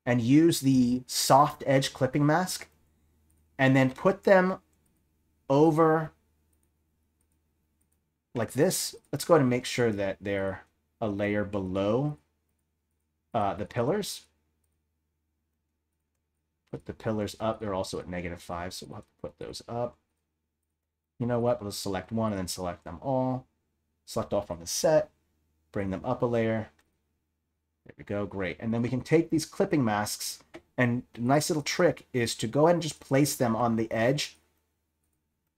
and use the soft edge clipping mask and then put them over like this. Let's go ahead and make sure that they're a layer below the pillars. Put the pillars up. They're also at -5, so we'll have to put those up. You know what? Let's select one and then select them all. Select all from the set. Bring them up a layer. There we go. Great. And then we can take these clipping masks, and a nice little trick is to go ahead and just place them on the edge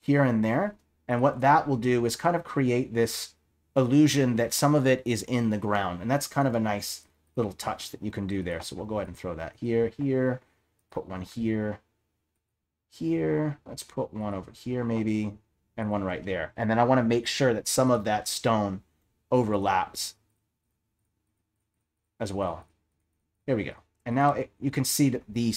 here and there. And what that will do is kind of create this illusion that some of it is in the ground. And that's kind of a nice little touch that you can do there. So we'll go ahead and throw that here, here. Put one here, here. Let's put one over here maybe, and one right there. And then I want to make sure that some of that stone overlaps as well. There we go. And now you can see that the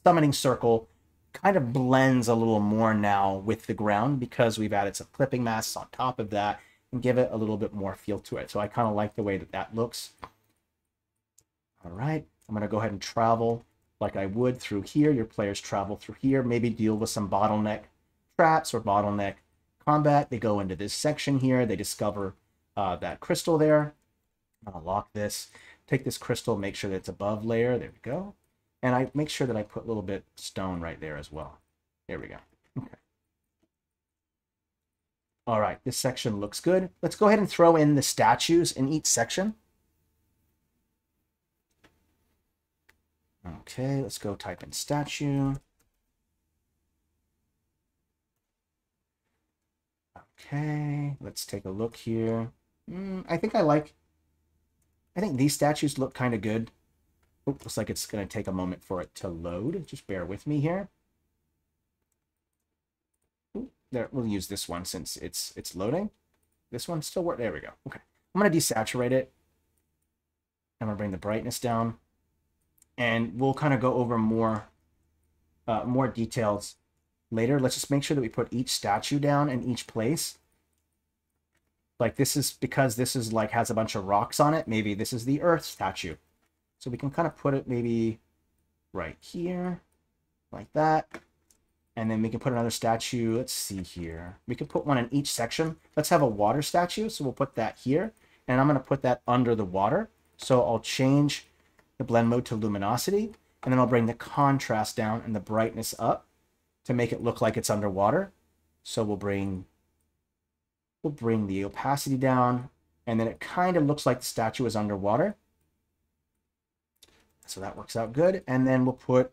summoning circle kind of blends a little more now with the ground because we've added some clipping masks on top of that and give it a little bit more feel to it. So I kind of like the way that that looks. All right, I'm going to go ahead and travel like I would through here. Your players travel through here, maybe deal with some bottleneck traps or bottleneck combat. They go into this section here. They discover that crystal there. I'll lock this. Take this crystal, make sure that it's above layer. There we go. And I make sure that I put a little bit stone right there as well. There we go. Okay. All right, this section looks good. Let's go ahead and throw in the statues in each section. Okay, let's go type in statue. Okay, let's take a look here. I think these statues look kind of good. Oh, looks like it's going to take a moment for it to load. Just bear with me here. Ooh, there, we'll use this one since it's loading. This one still works. There we go. Okay, I'm going to desaturate it. I'm going to bring the brightness down. And we'll kind of go over more details later. Let's just make sure that we put each statue down in each place. Like this is because this is like has a bunch of rocks on it. Maybe this is the Earth statue. So we can kind of put it maybe right here, like that. And then we can put another statue. Let's see here. We can put one in each section. Let's have a water statue. So we'll put that here. And I'm going to put that under the water. So I'll change the blend mode to luminosity, and then I'll bring the contrast down and the brightness up to make it look like it's underwater. So we'll bring the opacity down, and then it kind of looks like the statue is underwater. So that works out good. And then we'll put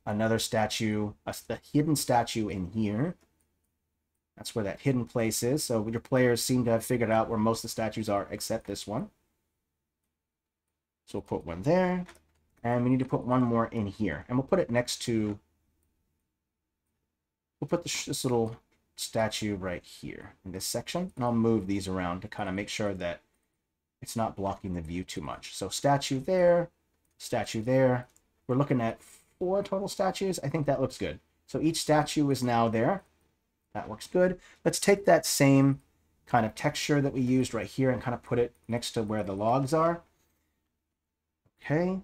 another statue, a hidden statue in here. That's where that hidden place is. So your players seem to have figured out where most of the statues are, except this one. So we'll put one there, and we need to put one more in here. And we'll put it next to, we'll put this little statue right here in this section. And I'll move these around to kind of make sure that it's not blocking the view too much. So statue there, statue there. We're looking at 4 total statues. I think that looks good. So each statue is now there. That works good. Let's take that same kind of texture that we used right here and kind of put it next to where the logs are. Okay,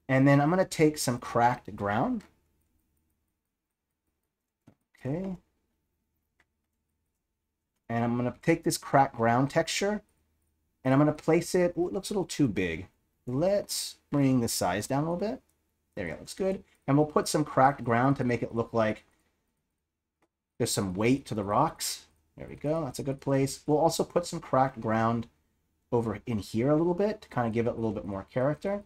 and then I'm going to take some cracked ground. Okay. And I'm going to take this cracked ground texture, and I'm going to place it. Ooh, it looks a little too big. Let's bring the size down a little bit. There we go, looks good. And we'll put some cracked ground to make it look like there's some weight to the rocks. There we go, that's a good place. We'll also put some cracked ground over in here a little bit to kind of give it a little bit more character.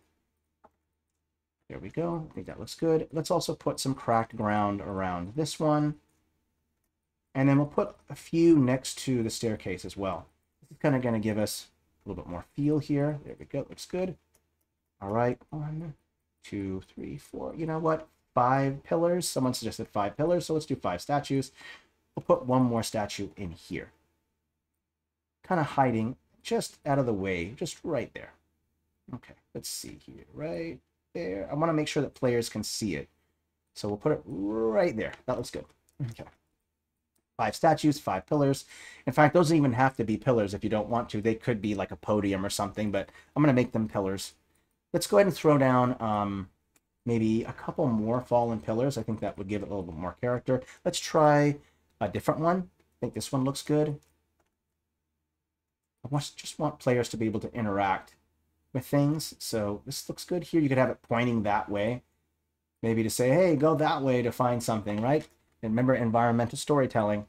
There we go. I think that looks good. Let's also put some cracked ground around this one. And then we'll put a few next to the staircase as well. This is kind of going to give us a little bit more feel here. There we go. Looks good. All right. 1, 2, 3, 4. You know what? 5 pillars. Someone suggested 5 pillars, so let's do 5 statues. We'll put one more statue in here. Kind of hiding just out of the way, just right there. Okay. Let's see here. Right there. I want to make sure that players can see it. So we'll put it right there. That looks good. Okay. 5 statues, 5 pillars. In fact, those don't even have to be pillars if you don't want to. They could be like a podium or something, but I'm going to make them pillars. Let's go ahead and throw down maybe a couple more fallen pillars. I think that would give it a little bit more character. Let's try a different one. I think this one looks good. I just want players to be able to interact with things. So this looks good here. You could have it pointing that way. Maybe to say, hey, go that way to find something, right? And remember environmental storytelling.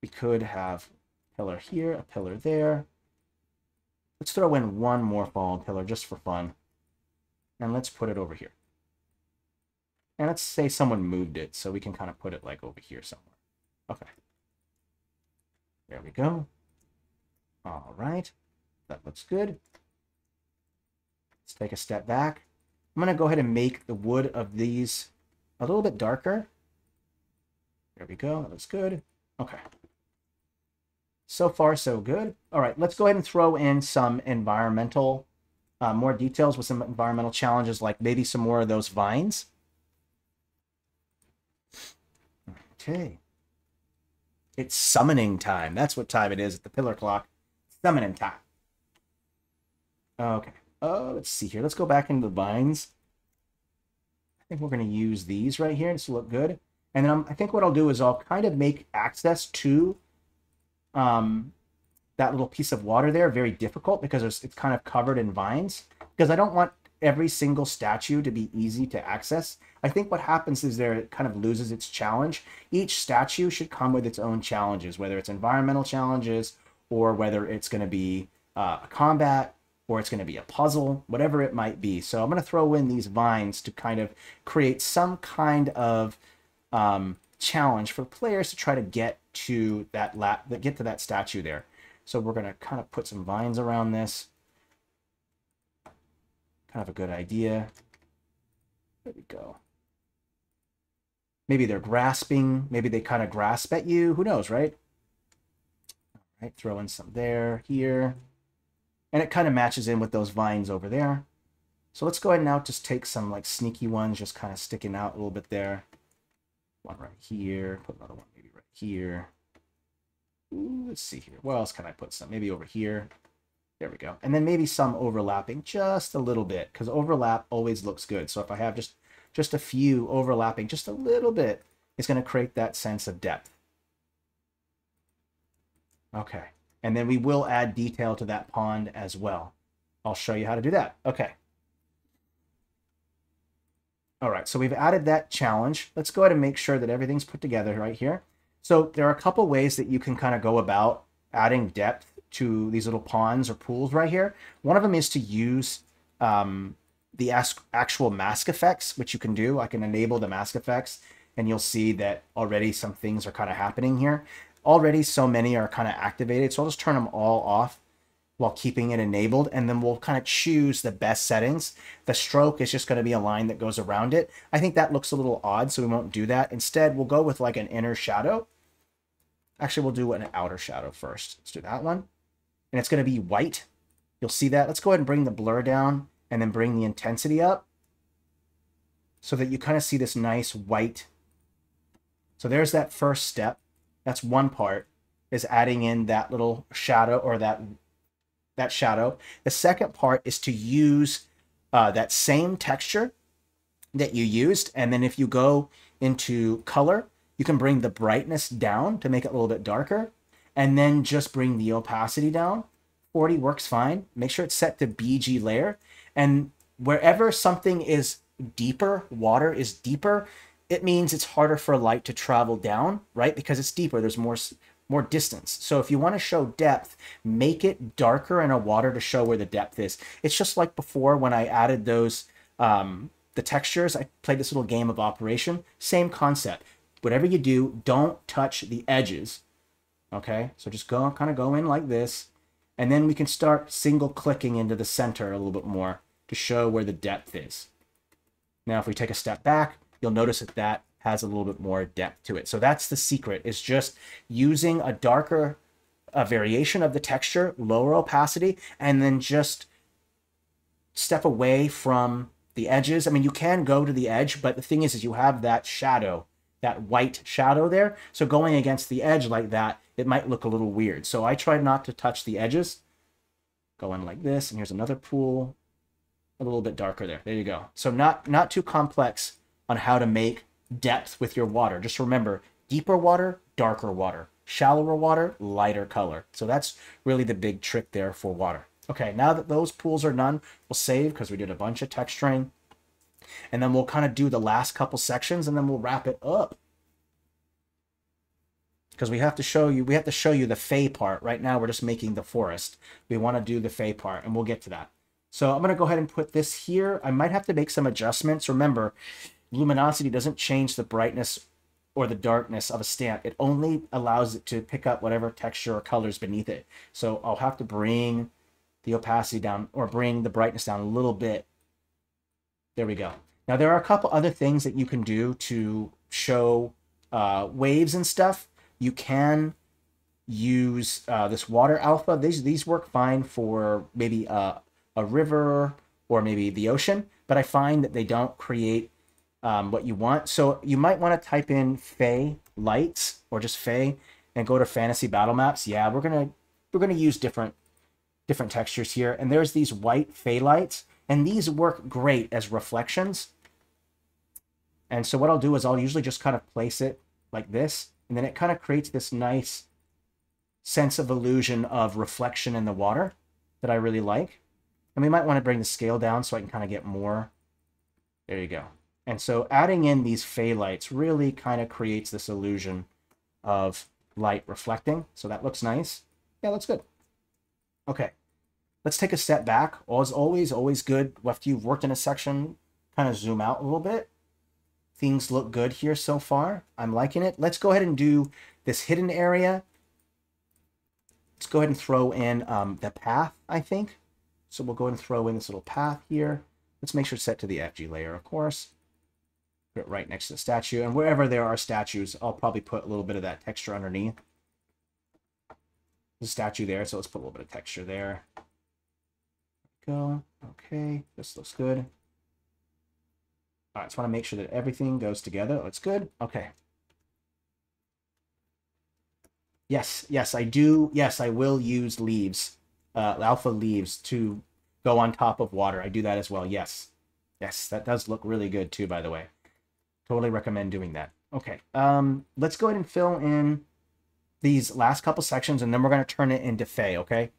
We could have a pillar here, a pillar there. Let's throw in one more fallen pillar just for fun. And let's put it over here. And let's say someone moved it, so we can kind of put it like over here somewhere. Okay. There we go. All right. That looks good. Let's take a step back. I'm going to go ahead and make the wood of these a little bit darker. There we go. That looks good. Okay. So far, so good. All right, let's go ahead and throw in some environmental, more details with some environmental challenges, like maybe some more of those vines. Okay. It's summoning time. That's what time it is at the pillar clock. Summoning time. Okay. Let's see here. Let's go back into the vines. I think we're going to use these right here. This will look good. And then I think what I'll do is I'll kind of make access to that little piece of water there very difficult because it's kind of covered in vines. Because I don't want every single statue to be easy to access. I think what happens is it kind of loses its challenge. Each statue should come with its own challenges, whether it's environmental challenges or whether it's going to be a combat or it's going to be a puzzle, whatever it might be. So I'm going to throw in these vines to kind of create some kind of challenge for players to try to get to that statue there. So we're going to kind of put some vines around this. Kind of a good idea. There we go. Maybe they're grasping. Maybe they kind of grasp at you. Who knows, right? All right, throw in some there, here. And it kind of matches in with those vines over there. So let's go ahead and now just take some like sneaky ones, just kind of sticking out a little bit there. One right here. Put another one maybe right here. Ooh, let's see here. What else can I put some? Maybe over here. There we go. And then maybe some overlapping just a little bit, because overlap always looks good. So if I have just a few overlapping just a little bit, it's going to create that sense of depth. Okay. And then we will add detail to that pond as well. I'll show you how to do that. Okay. All right, so we've added that challenge. Let's go ahead and make sure that everything's put together right here. So there are a couple ways that you can kind of go about adding depth to these little ponds or pools right here. One of them is to use the actual mask effects, which you can do. I can enable the mask effects, and you'll see that already some things are kind of happening here. Already so many are kind of activated, so I'll just turn them all off while keeping it enabled, and then we'll kind of choose the best settings. The stroke is just going to be a line that goes around it. I think that looks a little odd, so we won't do that. Instead, we'll go with like an inner shadow. Actually, we'll do an outer shadow first. Let's do that one. And it's going to be white. You'll see that. Let's go ahead and bring the blur down and then bring the intensity up so that you kind of see this nice white. So there's that first step. That's one part, is adding in that little shadow or that shadow. The second part is to use that same texture that you used. And then if you go into color, you can bring the brightness down to make it a little bit darker. And then just bring the opacity down. 40 works fine. Make sure it's set to BG layer. And wherever something is deeper, water is deeper, it means it's harder for light to travel down, right? Because it's deeper, there's more distance. So if you want to show depth, make it darker in a water to show where the depth is. It's just like before when I added those, the textures, I played this little game of operation. Same concept. Whatever you do, don't touch the edges. Okay, so just kind of go in like this, and then we can start single clicking into the center a little bit more to show where the depth is. Now, if we take a step back, you'll notice that has a little bit more depth to it. So that's the secret, is just using a darker variation of the texture, lower opacity, and then just step away from the edges. I mean, you can go to the edge, but the thing is you have that shadow that white shadow there. So going against the edge like that, it might look a little weird. So I try not to touch the edges. Going like this, and here's another pool, a little bit darker there. There you go. So not too complex on how to make depth with your water. Just remember, deeper water, darker water. Shallower water, lighter color. So that's really the big trick there for water. Okay, now that those pools are done, we'll save because we did a bunch of texturing. And then we'll kind of do the last couple sections, and then we'll wrap it up. Because we have to show you the fey part. Right now we're just making the forest. We want to do the fey part, and we'll get to that. So I'm going to go ahead and put this here. I might have to make some adjustments. Remember, luminosity doesn't change the brightness or the darkness of a stamp. It only allows it to pick up whatever texture or colors beneath it. So I'll have to bring the opacity down, or bring the brightness down a little bit. There we go. Now there are a couple other things that you can do to show waves and stuff. You can use this water alpha. These work fine for maybe a river or maybe the ocean, but I find that they don't create what you want. So you might want to type in Fey lights or just Fey and go to fantasy battle maps. Yeah, we're gonna use different textures here. And there's these white Fey lights, and these work great as reflections. And so what I'll do is I'll usually just kind of place it like this, and then it kind of creates this nice sense of illusion of reflection in the water that I really like. And we might want to bring the scale down so I can kind of get more. There you go. And so adding in these Fey lights really kind of creates this illusion of light reflecting. So that looks nice. Yeah, looks good. Okay, let's take a step back. As always good after you've worked in a section, kind of zoom out a little bit. Things look good here so far. I'm liking it. Let's go ahead and do this hidden area. Let's go ahead and throw in the path, I think. So we'll go ahead and throw in this little path here. Let's make sure it's set to the FG layer, of course. Put it right next to the statue. And wherever there are statues, I'll probably put a little bit of that texture underneath. There's a statue there, so let's put a little bit of texture there. Go. Okay, this looks good. All right, just want to make sure that everything goes together. That's good. Okay. Yes, I do. Yes, I will use leaves, alpha leaves, to go on top of water. I do that as well. Yes, that does look really good too, by the way. Totally recommend doing that. Okay, let's go ahead and fill in these last couple sections, and then we're going to turn it into Fey, okay?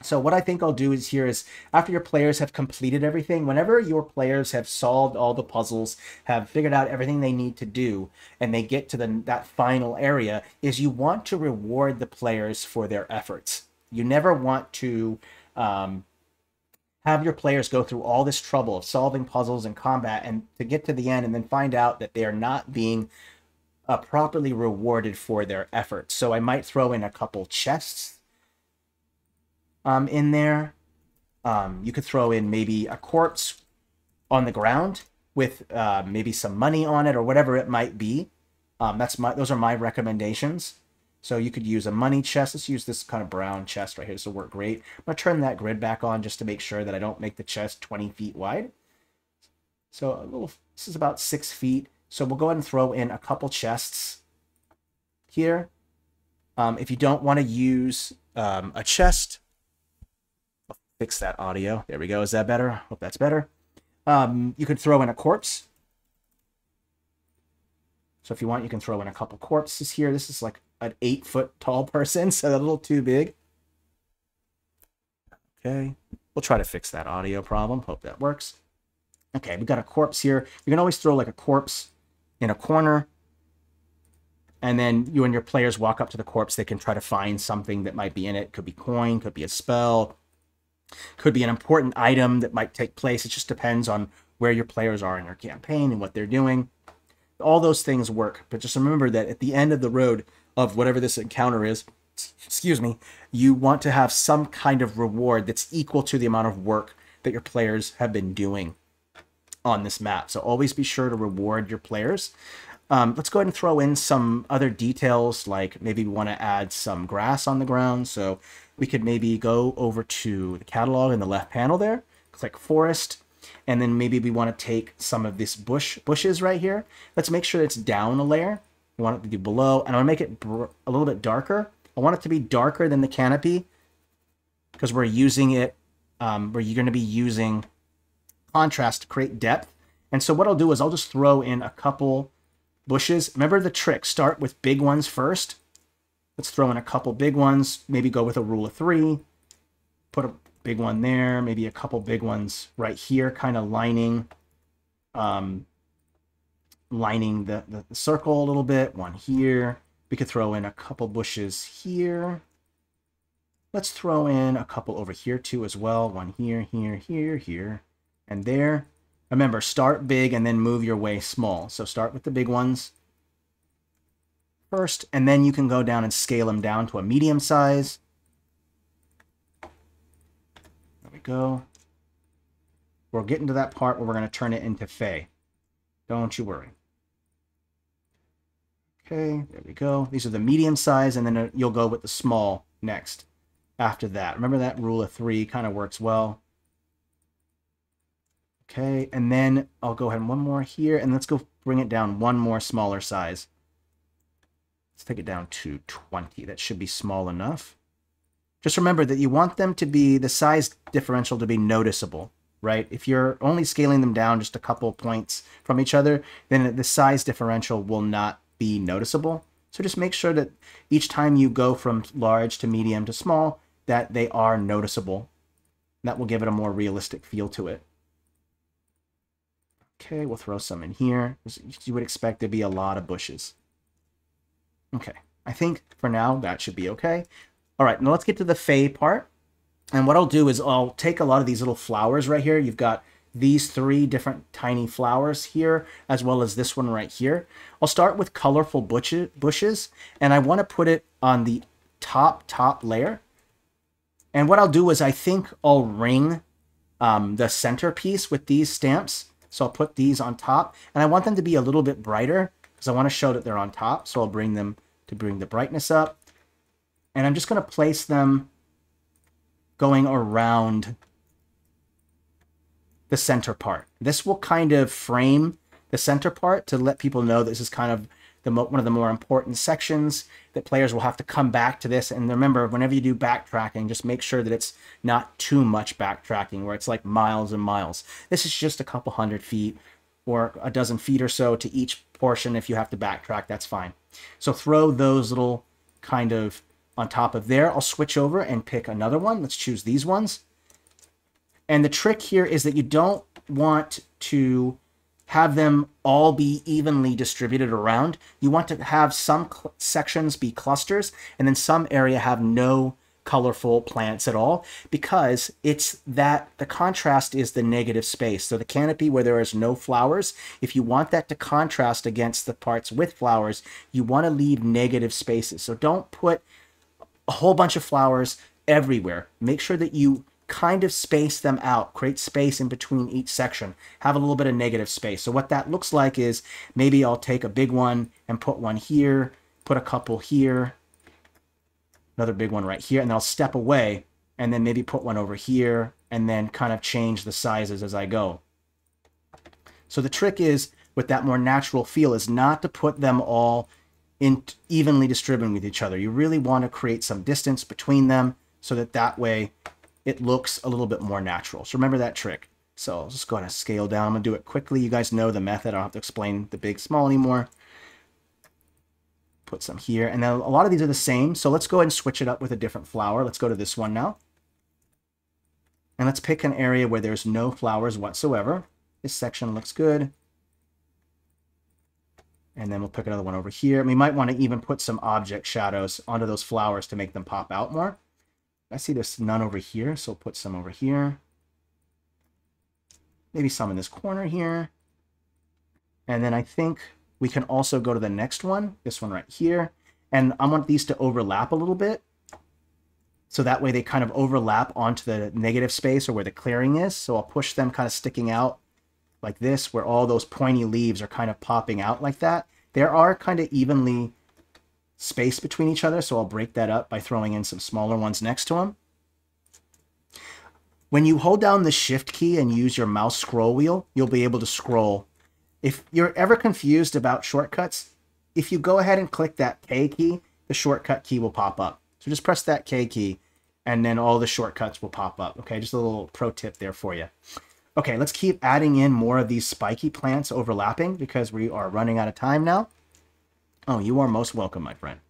So what I think I'll do is after your players have completed everything, whenever your players have solved all the puzzles, have figured out everything they need to do, and they get to that final area, is you want to reward the players for their efforts. You never want to have your players go through all this trouble of solving puzzles and combat and to get to the end and then find out that they are not being properly rewarded for their efforts. So I might throw in a couple chests in there. You could throw in maybe a corpse on the ground with maybe some money on it or whatever it might be. Those are my recommendations. So you could use a money chest. Let's use this kind of brown chest right here. This will work great. I'm going to turn that grid back on just to make sure that I don't make the chest 20 feet wide. So this is about 6 feet. So we'll go ahead and throw in a couple chests here. If you don't want to use a chest, I'll fix that audio. There we go. Is that better? Hope that's better. You could throw in a corpse. So if you want, you can throw in a couple corpses here. This is like an 8-foot tall person, so a little too big. Okay, we'll try to fix that audio problem. Hope that works. Okay, we got a corpse here. You can always throw like a corpse in a corner, and then you and your players walk up to the corpse. They can try to find something that might be in it. Could be coin, could be a spell, could be an important item that might take place. It just depends on where your players are in your campaign and what they're doing. All those things work, but just remember that at the end of the road of whatever this encounter is, excuse me, you want to have some kind of reward that's equal to the amount of work that your players have been doing on this map. So always be sure to reward your players. Let's go ahead and throw in some other details, like maybe we want to add some grass on the ground. So we could maybe go over to the catalog in the left panel there, click forest, And then maybe we want to take some of this bushes right here. Let's make sure it's down a layer. We want it to be below, and I want to make it a little bit darker. I want it to be darker than the canopy because we're using it, where you're going to be using contrast to create depth. And so what I'll do is I'll just throw in a couple bushes. Remember the trick, start with big ones first. Let's throw in a couple big ones, maybe go with a rule of 3, put a big one there, maybe a couple big ones right here, kind of lining the circle a little bit, one here. We could throw in a couple bushes here. Let's throw in a couple over here too as well, one here, here, and there. Remember, start big and then move your way small. So start with the big ones first, and then you can go down and scale them down to a medium size. There we go. We're getting to that part where we're going to turn it into Fae. Don't you worry. Okay, there we go. These are the medium size, and then you'll go with the small next after that. Remember that rule of 3 kind of works well. Okay, and then I'll go ahead and one more here, and let's go bring it down one more smaller size. Let's take it down to 20. That should be small enough. Just remember that you want them to be, the size differential to be noticeable, right? If you're only scaling them down just a couple points from each other, then the size differential will not be noticeable. So just make sure that each time you go from large to medium to small, that they are noticeable. That will give it a more realistic feel to it. Okay, we'll throw some in here. You would expect to be a lot of bushes. Okay, I think for now that should be okay. All right, now let's get to the Fae part. And what I'll do is I'll take a lot of these little flowers right here. You've got these 3 different tiny flowers here, as well as this one right here. I'll start with colorful bushes, and I want to put it on the top layer. And what I'll do is I think I'll ring the centerpiece with these stamps. So I'll put these on top, and I want them to be a little bit brighter because I want to show that they're on top. So I'll bring them to bring the brightness up. And I'm just going to place them going around the center part. This will kind of frame the center part to let people know this is kind of one of the more important sections that players will have to come back to this. And remember, whenever you do backtracking, just make sure that it's not too much backtracking where it's like miles and miles. This is just a couple 100 feet or a dozen feet or so to each portion. If you have to backtrack, that's fine. So throw those little kind of on top of there. I'll switch over and pick another one. Let's choose these ones. And the trick here is that you don't want to have them all be evenly distributed around. You want to have some sections be clusters and then some area have no colorful plants at all, because it's that the contrast is the negative space. So the canopy where there is no flowers, if you want that to contrast against the parts with flowers, you want to leave negative spaces. So don't put a whole bunch of flowers everywhere. Make sure that you kind of space them out, create space in between each section, have a little bit of negative space. So what that looks like is maybe I'll take a big one and put one here, put a couple here, another big one right here, and then I'll step away and then maybe put one over here and then kind of change the sizes as I go. So the trick is with that more natural feel is not to put them all in evenly distributed with each other. You really want to create some distance between them so that way it looks a little bit more natural. So remember that trick. So I'll just go ahead and scale down. I'm going to do it quickly. You guys know the method. I don't have to explain the big, small anymore. Put some here. And then a lot of these are the same. So let's go ahead and switch it up with a different flower. Let's go to this one now. And let's pick an area where there's no flowers whatsoever. This section looks good. And then we'll pick another one over here. We might want to even put some object shadows onto those flowers to make them pop out more. I see there's none over here, so we'll put some over here. Maybe some in this corner here. And then I think we can also go to the next one, this one right here. And I want these to overlap a little bit. So that way they kind of overlap onto the negative space or where the clearing is. So I'll push them kind of sticking out like this, where all those pointy leaves are kind of popping out like that. There are kind of evenly spaced between each other, so I'll break that up by throwing in some smaller ones next to them. When you hold down the shift key and use your mouse scroll wheel, you'll be able to scroll. If you're ever confused about shortcuts, if you go ahead and click that K key, the shortcut key will pop up. So just press that K key and then all the shortcuts will pop up. Okay, just a little pro tip there for you. Okay, let's keep adding in more of these spiky plants overlapping because we are running out of time now. Oh, you are most welcome, my friend.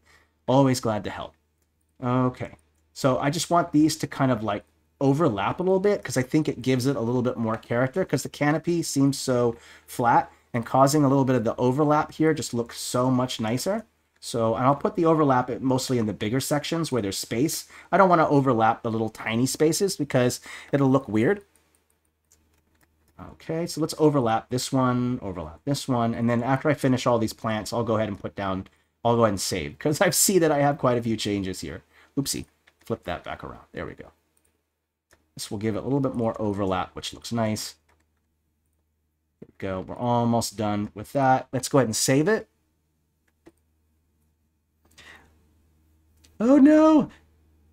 Always glad to help. Okay, so I just want these to kind of like overlap a little bit because I think it gives it a little bit more character because the canopy seems so flat, and causing a little bit of the overlap here just looks so much nicer. So, and I'll put the overlap mostly in the bigger sections where there's space. I don't want to overlap the little tiny spaces because it'll look weird. Okay, so let's overlap this one, and then after I finish all these plants, I'll go ahead and I'll go ahead and save because I see that I have quite a few changes here. Oopsie, flip that back around. There we go. This will give it a little bit more overlap, which looks nice. There we go. We're almost done with that. Let's go ahead and save it. Oh no!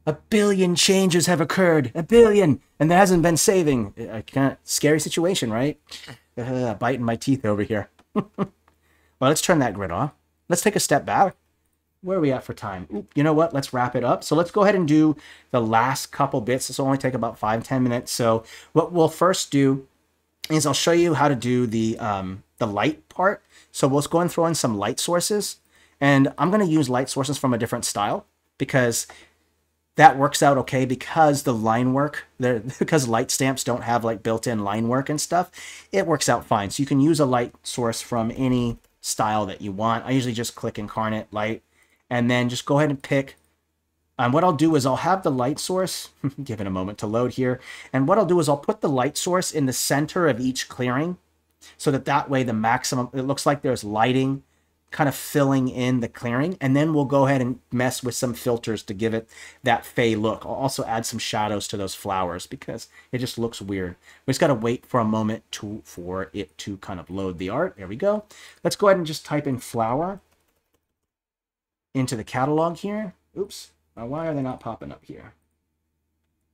1 billion changes have occurred. 1 billion! And there hasn't been saving. I can't. Scary situation, right? Biting my teeth over here. Well, let's turn that grid off. Let's take a step back. Where are we at for time? Ooh, you know what? Let's wrap it up. So let's go ahead and do the last couple bits. This will only take about 5-10 minutes. So what we'll first do is I'll show you how to do the light part. So we'll go and throw in some light sources. And I'm going to use light sources from a different style because that works out okay because the line work, because light stamps don't have like built-in line work and stuff, it works out fine. So you can use a light source from any style that you want. I usually just click Inkarnate Light and then just go ahead and pick. And what I'll do is I'll have the light source, give it a moment to load here. And what I'll do is I'll put the light source in the center of each clearing so that way the maximum, it looks like there's lighting kind of filling in the clearing. And then we'll go ahead and mess with some filters to give it that fey look. I'll also add some shadows to those flowers because it just looks weird. We just got to wait for a moment for it to kind of load the art. There we go. Let's go ahead and just type in flower into the catalog here. Oops. Now, why are they not popping up here?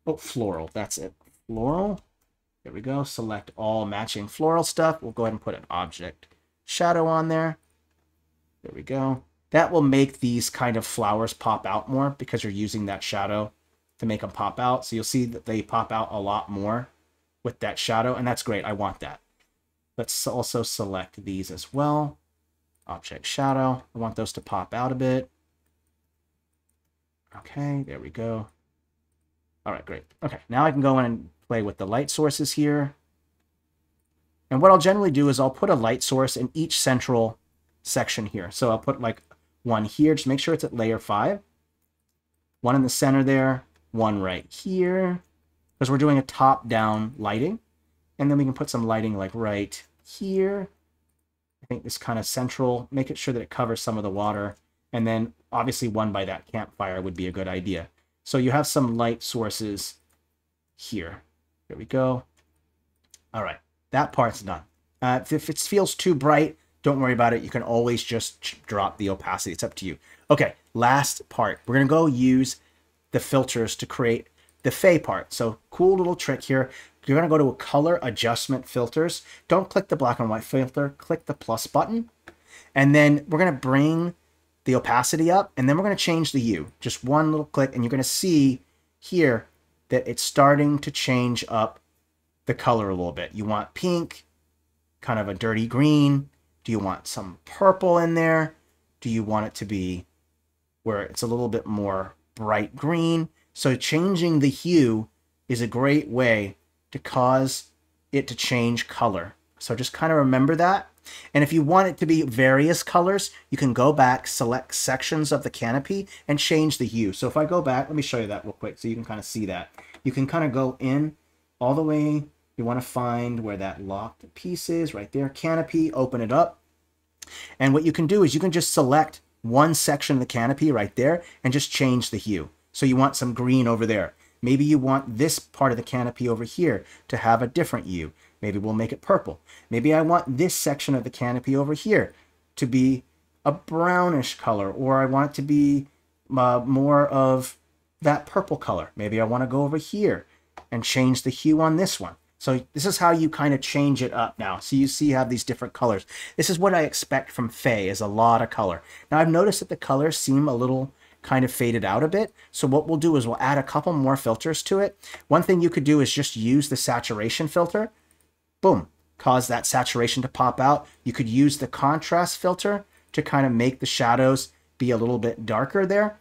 Oh, floral. That's it. Floral. There we go. Select all matching floral stuff. We'll go ahead and put an object shadow on there. There we go. That will make these kind of flowers pop out more because you're using that shadow to make them pop out. So you'll see that they pop out a lot more with that shadow, and that's great. I want that. Let's also select these as well. Object shadow. I want those to pop out a bit. Okay, there we go. All right, great. Okay, now I can go in and play with the light sources here. And what I'll generally do is I'll put a light source in each central section here. So I'll put like one here, just make sure it's at layer 5. One in the center there, one right here, because we're doing a top-down lighting. And then we can put some lighting like right here. I think this kind of central, make it sure that it covers some of the water. And then obviously one by that campfire would be a good idea. So you have some light sources here. There we go. All right, that part's done. If it feels too bright, don't worry about it. You can always just drop the opacity. It's up to you. Okay, last part. We're going to go use the filters to create the fey part. So cool little trick here. You're going to go to a color adjustment filters. Don't click the black and white filter. Click the plus button. And then we're going to bring the opacity up, and then we're going to change the hue. Just one little click, and you're going to see here that it's starting to change up the color a little bit. You want pink, kind of a dirty green. Do you want some purple in there? Do you want it to be where it's a little bit more bright green? So changing the hue is a great way to cause it to change color. So just kind of remember that. And if you want it to be various colors, you can go back, select sections of the canopy, and change the hue. So if I go back, let me show you that real quick so you can kind of see that. You can kind of go in all the way. You want to find where that locked piece is, right there, canopy, open it up. And what you can do is you can just select one section of the canopy right there and just change the hue. So you want some green over there. Maybe you want this part of the canopy over here to have a different hue. Maybe we'll make it purple. Maybe I want this section of the canopy over here to be a brownish color, or I want it to be more of that purple color. Maybe I want to go over here and change the hue on this one. So this is how you kind of change it up now. So you see you have these different colors. This is what I expect from Fae, is a lot of color. Now I've noticed that the colors seem a little kind of faded out a bit. So what we'll do is we'll add a couple more filters to it. One thing you could do is just use the saturation filter. Boom, cause that saturation to pop out. You could use the contrast filter to kind of make the shadows be a little bit darker there.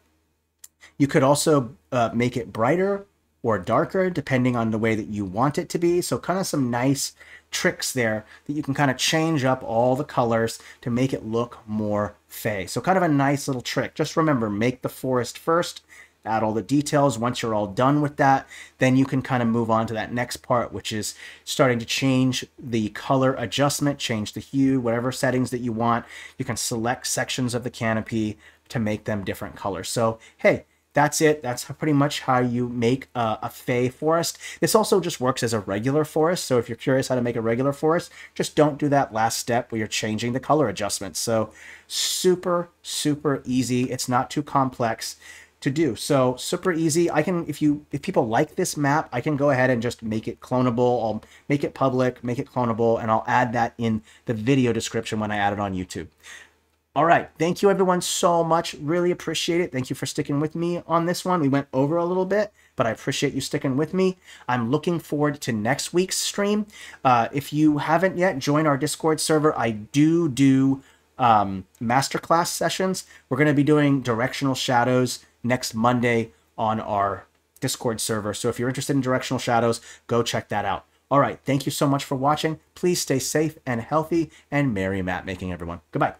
You could also make it brighter or darker depending on the way that you want it to be. So kind of some nice tricks there that you can kind of change up all the colors to make it look more Fae. So kind of a nice little trick. Just remember, make the forest first, add all the details. Once you're all done with that, then you can kind of move on to that next part, which is starting to change the color adjustment, change the hue, whatever settings that you want. You can select sections of the canopy to make them different colors. So, hey, that's it. That's pretty much how you make a Fae forest. This also just works as a regular forest. So if you're curious how to make a regular forest, just don't do that last step where you're changing the color adjustments. So super, super easy. It's not too complex to do. So super easy. I can, if people like this map, I can go ahead and just make it clonable. I'll make it public, make it clonable, and I'll add that in the video description when I add it on YouTube. All right. Thank you everyone so much. Really appreciate it. Thank you for sticking with me on this one. We went over a little bit, but I appreciate you sticking with me. I'm looking forward to next week's stream. If you haven't yet, join our Discord server. I do masterclass sessions. We're going to be doing directional shadows next Monday on our Discord server. So if you're interested in directional shadows, go check that out. All right. Thank you so much for watching. Please stay safe and healthy, and merry map making, everyone. Goodbye.